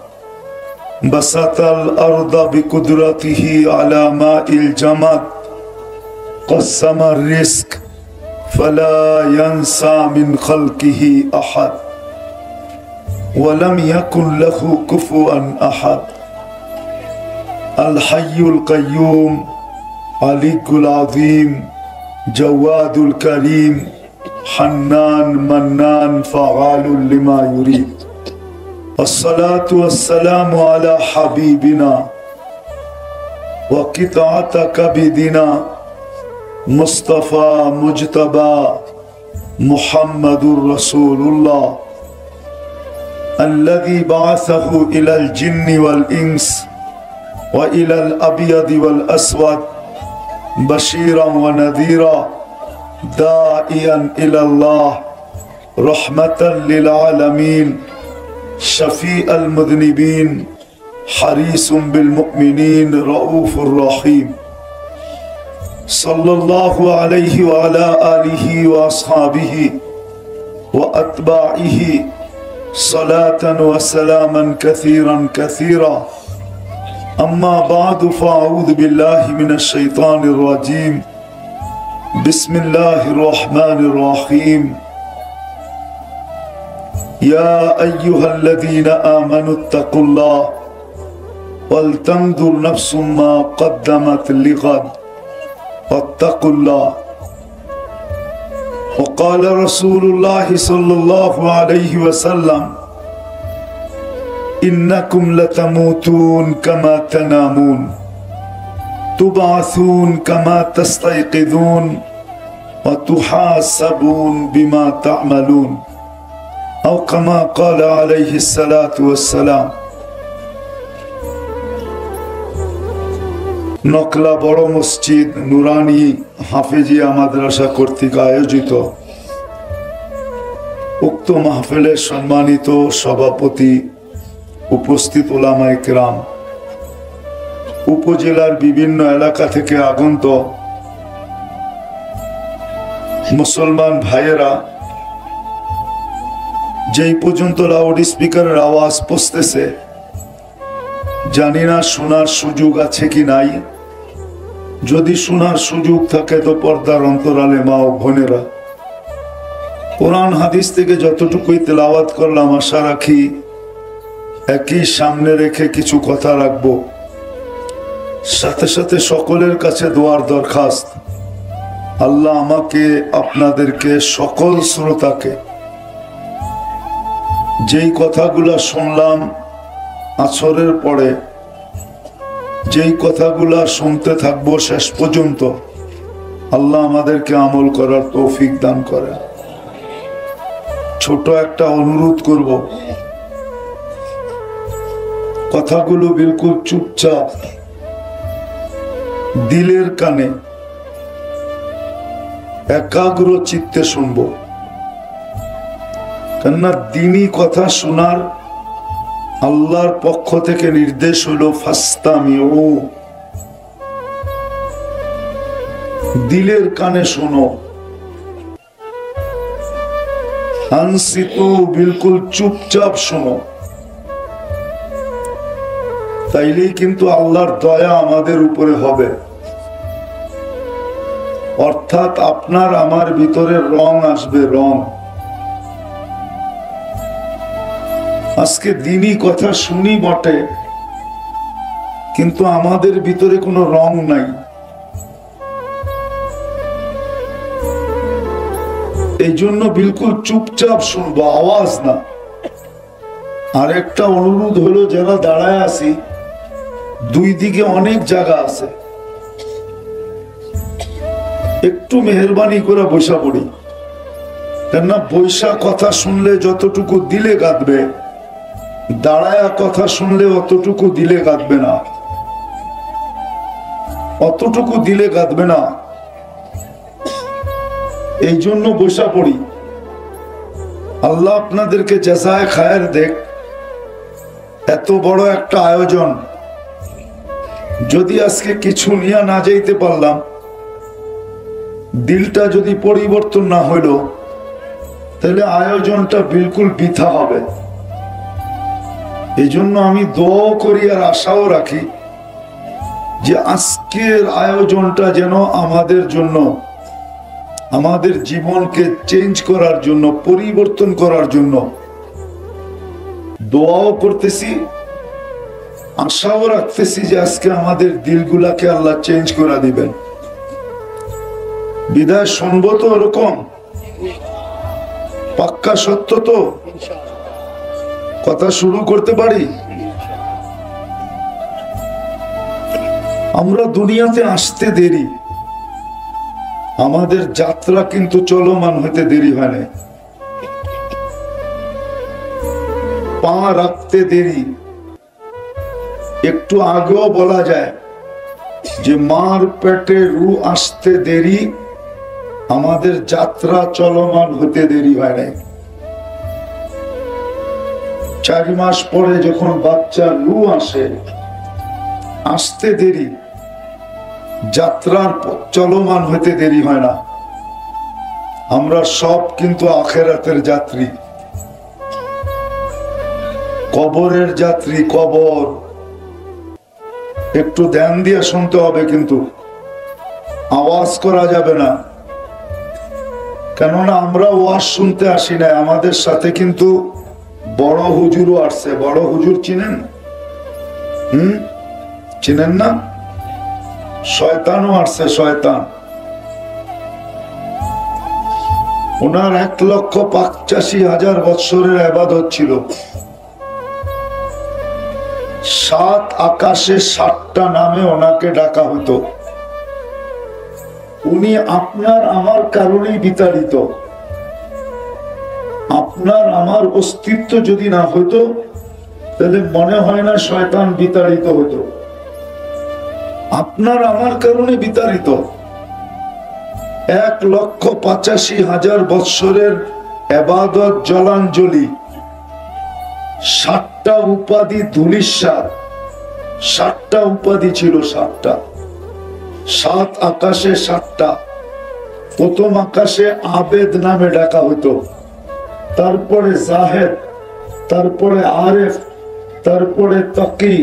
بسط الأرض بقدرته على ماء الجمد قسم الرزق فلا ينسى من خلقه أحد ولم يكن له كفوا أحد الحي القيوم علي العظيم جواد الكريم حنان منان فعال لما يريد الصلاة والسلام على حبيبنا وقطعة كبدنا مصطفى مجتبى محمد رسول الله الذي بعثه إلى الجن والإنس وإلى الأبيض والأسود بشيرا ونذيرا داعيا إلى الله رحمة للعالمين شفيع المذنبين حريص بالمؤمنين رؤوف رحيم صلى الله عليه وعلى آله وأصحابه وأتباعه صلاة وسلاما كثيرا كثيرا أما بعد فأعوذ بالله من الشيطان الرجيم بسم الله الرحمن الرحيم يا أيها الذين آمنوا اتقوا الله ولتنظر نفس ما قدمت لغد واتقوا الله وقال رسول الله صلى الله عليه وسلم إنكم لتموتون كما تنامون تبعثون كما تستيقظون وتحاسبون بما تعملون أو كما قال عليه الصلاة والسلام নকলা বড় মসজিদ নুরানি হাফেজিয়া মাদ্রাসা কর্তৃক আয়োজিত উক্ত মাহফিলের সম্মানিত সভাপতি উপস্থিত উলামায়ে কেরাম উপজেলার বিভিন্ন এলাকা থেকে আগত মুসলমান ভাইয়েরা যেই পর্যন্ত লাউড স্পিকারের আওয়াজ পৌঁছতেছে জানি না শোনার সুযোগ আছে কি নাই যদি শোনার সুযোগ থাকে তো পর্দার অন্তরালে মা ও বোনেরা কোরআন হাদিস থেকে যতটুকুই তেলাওয়াত করলাম আশা রাখি একই সামনে রেখে কিছু কথা রাখবো সাথে সাথে সকলের কাছে দোয়ার দরখাস্ত আল্লাহ আমাকে আপনাদেরকে সকল শ্রোতাকে যেই কথাগুলা শুনলাম আসরের পরে যেই কথাগুলা শুনতে থাকবো শেষ পর্যন্ত আল্লাহ আমাদেরকে আমল করার তৌফিক দান করে ছোট একটা অনুরোধ করব কথাগুলো বিলকুল চুপচাপ দিলের কানে একাগ্র চিত্তে শুনবো কেননা দ্বীনি কথা শোনার আল্লাহর পক্ষ থেকে নির্দেশ হলো ফাস্তামিউ দিলের কানে শোনো আনসিতু বিলকুল চুপচাপ শোনো তাইলেই কিন্তু আল্লাহর দয়া আমাদের উপরে হবে অর্থাৎ আপনার আমার ভিতরে রং আসবে রং আজকে দ্বীনি কথা শুনি বটে কিন্তু আমাদের ভিতরে কোনো রং নাই এই জন্য বিলকুল চুপচাপ শুনবো আওয়াজ না আর একটা অনুরোধ হলো যারা দাঁড়ায় আছি দুই দিকে অনেক জায়গা আছে একটু মেহেরবানি করে বসা পড়ি কেননা বৈশা কথা শুনলে যতটুকু দিলে গাঁথবে দাঁড়ায়া কথা শুনলে অতটুকু দিলে গাঁথবে না অতটুকু দিলে কাঁদবে না, এই জন্য বসা পড়ি। আল্লাহ আপনাদেরকে জাযায়ে খায়ের দেখ। এত বড় একটা আয়োজন, যদি আজকে কিছু নিয়ে না যাইতে পারলাম, দিলটা যদি পরিবর্তন না হইল, তাহলে আয়োজনটা বিলকুল বৃথা হবে। এই জন্য আমি দোয়া করি আর আশাও রাখি যে আজকের আয়োজনটা যেন আমাদের জন্য, আমাদের জীবনকে চেঞ্জ করার জন্য, পরিবর্তন করার জন্য দোয়াও করতেছি, আশাও রাখতেছি যে আজকে আমাদের দিলগুলাকে আল্লাহ চেঞ্জ করে দিবেন। বিদায় শুনবো তো এরকম পাক্কা সত্য তো? কথা শুরু করতে পারি? আমরা দুনিয়াতে আসতে দেরি, আমাদের যাত্রা কিন্তু চলমান হইতে দেরি হয় না। পা রাখতে দেরি, একটু আগেও বলা যায় যে মার পেটে রু আসতে দেরি, আমাদের যাত্রা চলমান হতে দেরি হয় নাই। 4 মাস পরে যখন বাচ্চার রু আসে, আসতে দেরি, যাত্রার চলমান হতে দেরি হয় না। আমরা সব কিন্তু আখিরাতের যাত্রী, কবরের যাত্রী। কবর একটু ধ্যান দিয়ে শুনতে হবে, কিন্তু আওয়াজ করা যাবে না, কেননা আমরা ওয়াজ শুনতে আসি না। আমাদের সাথে কিন্তু বড় হুজুরও আসছে। বড় হুজুর চিনেন? চিনেন না? শয়তানও আসছে, শয়তান। ওনার 1,85,000 বৎসরের ইবাদত ছিল। 7 আকাশে 7টা নামে ওনাকে ডাকা হতো। উনি আপনার আমার কারণেই বিতাড়িত। আপনার আমার অস্তিত্ব যদি না হতো, তাহলে মনে হয় না শয়তান বিতাড়িত হতো। আপনার আমার কারণে বিতাড়িত। 1,85,000 বৎসরের ইবাদত জলাঞ্জলি, 7টা উপাধি ধূলিসাৎ, 7টা উপাধি ছিল, 7টা। 7 আকাশে 7টা। প্রথম আকাশে আবেদ নামে ডাকা হতো, তারপরে জাহেদ, তারপরে আরেফ, তারপরে তাকি,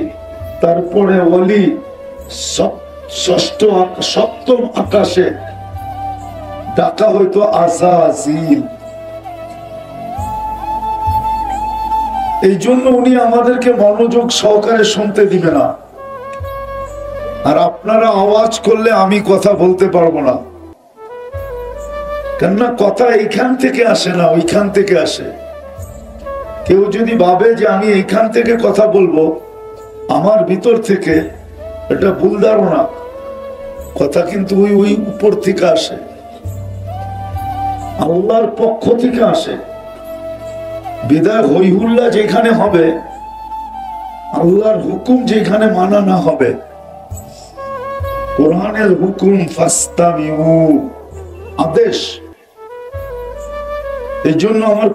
তারপরে ওলি। সপ্তম আকাশে ডাকা হইতো আযাযিল। এই জন্য উনি আমাদেরকে মনোযোগ সহকারে শুনতে দিবে না। আর আপনারা আওয়াজ করলে আমি কথা বলতে পারবো না, কেননা কথা এইখান থেকে আসে না, ওইখান থেকে আসে। কেউ যদি ভাবে যে আমি এইখান থেকে কথা বলবো আমার ভিতর থেকে, এটা ভুল ধারণা। কথা কিন্তু ওই উপর থেকে আসে, আল্লাহর পক্ষ থেকে আসে। বিদায় হই হুল্লা যেখানে হবে, আল্লাহর হুকুম যেখানে মানা না হবে, কোরআনের হুকুম ফাস্তামিউ, আদেশ। এই জন্য আমার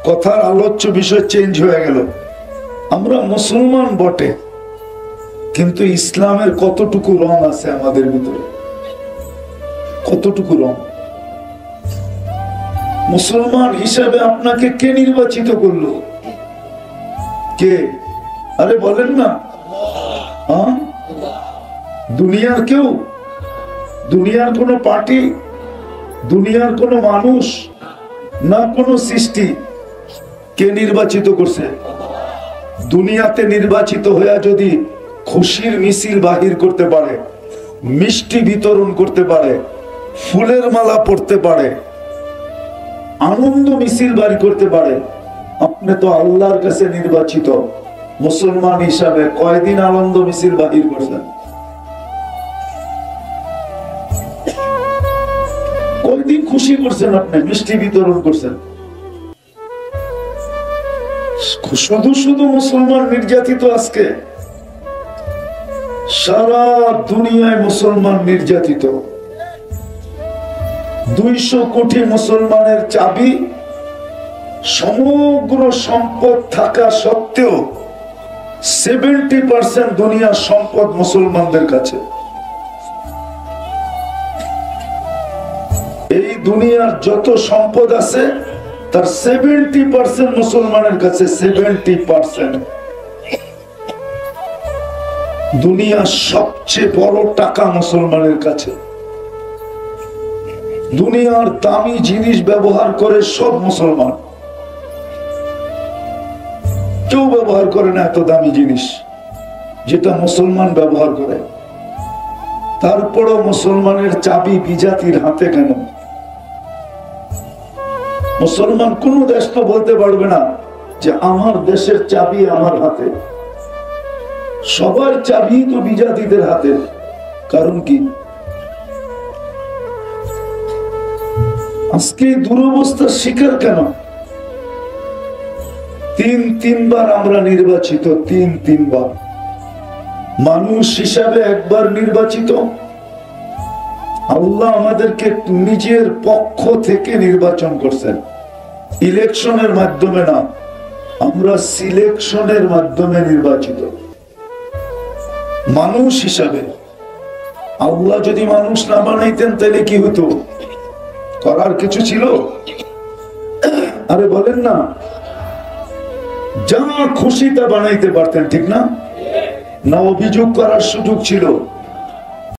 কথার আলোচ্য বিষয় চেঞ্জ হয়ে গেল। আমরা মুসলমান বটে, কিন্তু ইসলামের কতটুকু রং আছে আমাদের ভিতরে? কতটুকু রং? মুসলমান হিসাবে আপনাকে কে নির্বাচিত করলো? কে? আরে বলেন না। দুনিয়ার কেউ? দুনিয়ার কোন পার্টি? দুনিয়ার কোন মানুষ? না কোন সৃষ্টি? কে নির্বাচিত করছে? দুনিয়াতে নির্বাচিত হইয়া যদি খুশির মিছিল বাহির করতে পারে, মিষ্টি বিতরণ করতে পারে, ফুলের মালা পড়তে পারে, আনন্দ মিছিল বাড়ি করতে পারে, আপনি তো আল্লাহর কাছে নির্বাচিত মুসলমান হিসাবে কয়দিন আনন্দ মিছিল বাহির করছেন? কয়দিন খুশি করছেন? আপনি মিষ্টি বিতরণ করছেন? শুধু শুধু মুসলমান নির্যাতিত। আজকে সারা দুনিয়ায় মুসলমান নির্যাতিত। 200 কোটি মুসলমানের চাবি, সমগ্র সম্পদ থাকা সত্ত্বেও 70% দুনিয়ার সম্পদ মুসলমানদের কাছে। এই দুনিয়ার যত সম্পদ আছে তার 70% মুসলমানের কাছে। 70%। দুনিয়ার সবচেয়ে বড় টাকা মুসলমানের কাছে। দুনিয়ার দামি জিনিস ব্যবহার করে সব মুসলমান। কেউ ব্যবহার করে না এত দামি জিনিস যেটা মুসলমান ব্যবহার করে। তারপরও মুসলমানের চাবি বিজাতির হাতে কেন? মুসলমান কোন দেশ তো বলতে পারবে না যে আমার দেশের চাবি আমার হাতে। সবার চাবি তো বিজাতিদের হাতে। কারণ কি? আজকে দুরবস্থার শিকার কেন? তিনবার আমরা নির্বাচিত। তিনবার মানুষ হিসাবে একবার নির্বাচিত। আল্লাহ আমাদেরকে নিজের পক্ষ থেকে নির্বাচন করছেন, ইলেকশনের মাধ্যমে না। আমরা সিলেকশনের মাধ্যমে নির্বাচিত মানুষ হিসাবে। আল্লাহ যদি মানুষ না বানাইতেন তাহলে কি হতো? করার কিছু ছিল? আরে বলেন না, যা খুশি তা বানাইতে পারতেন, ঠিক না? না অভিযোগ করার সুযোগ ছিল?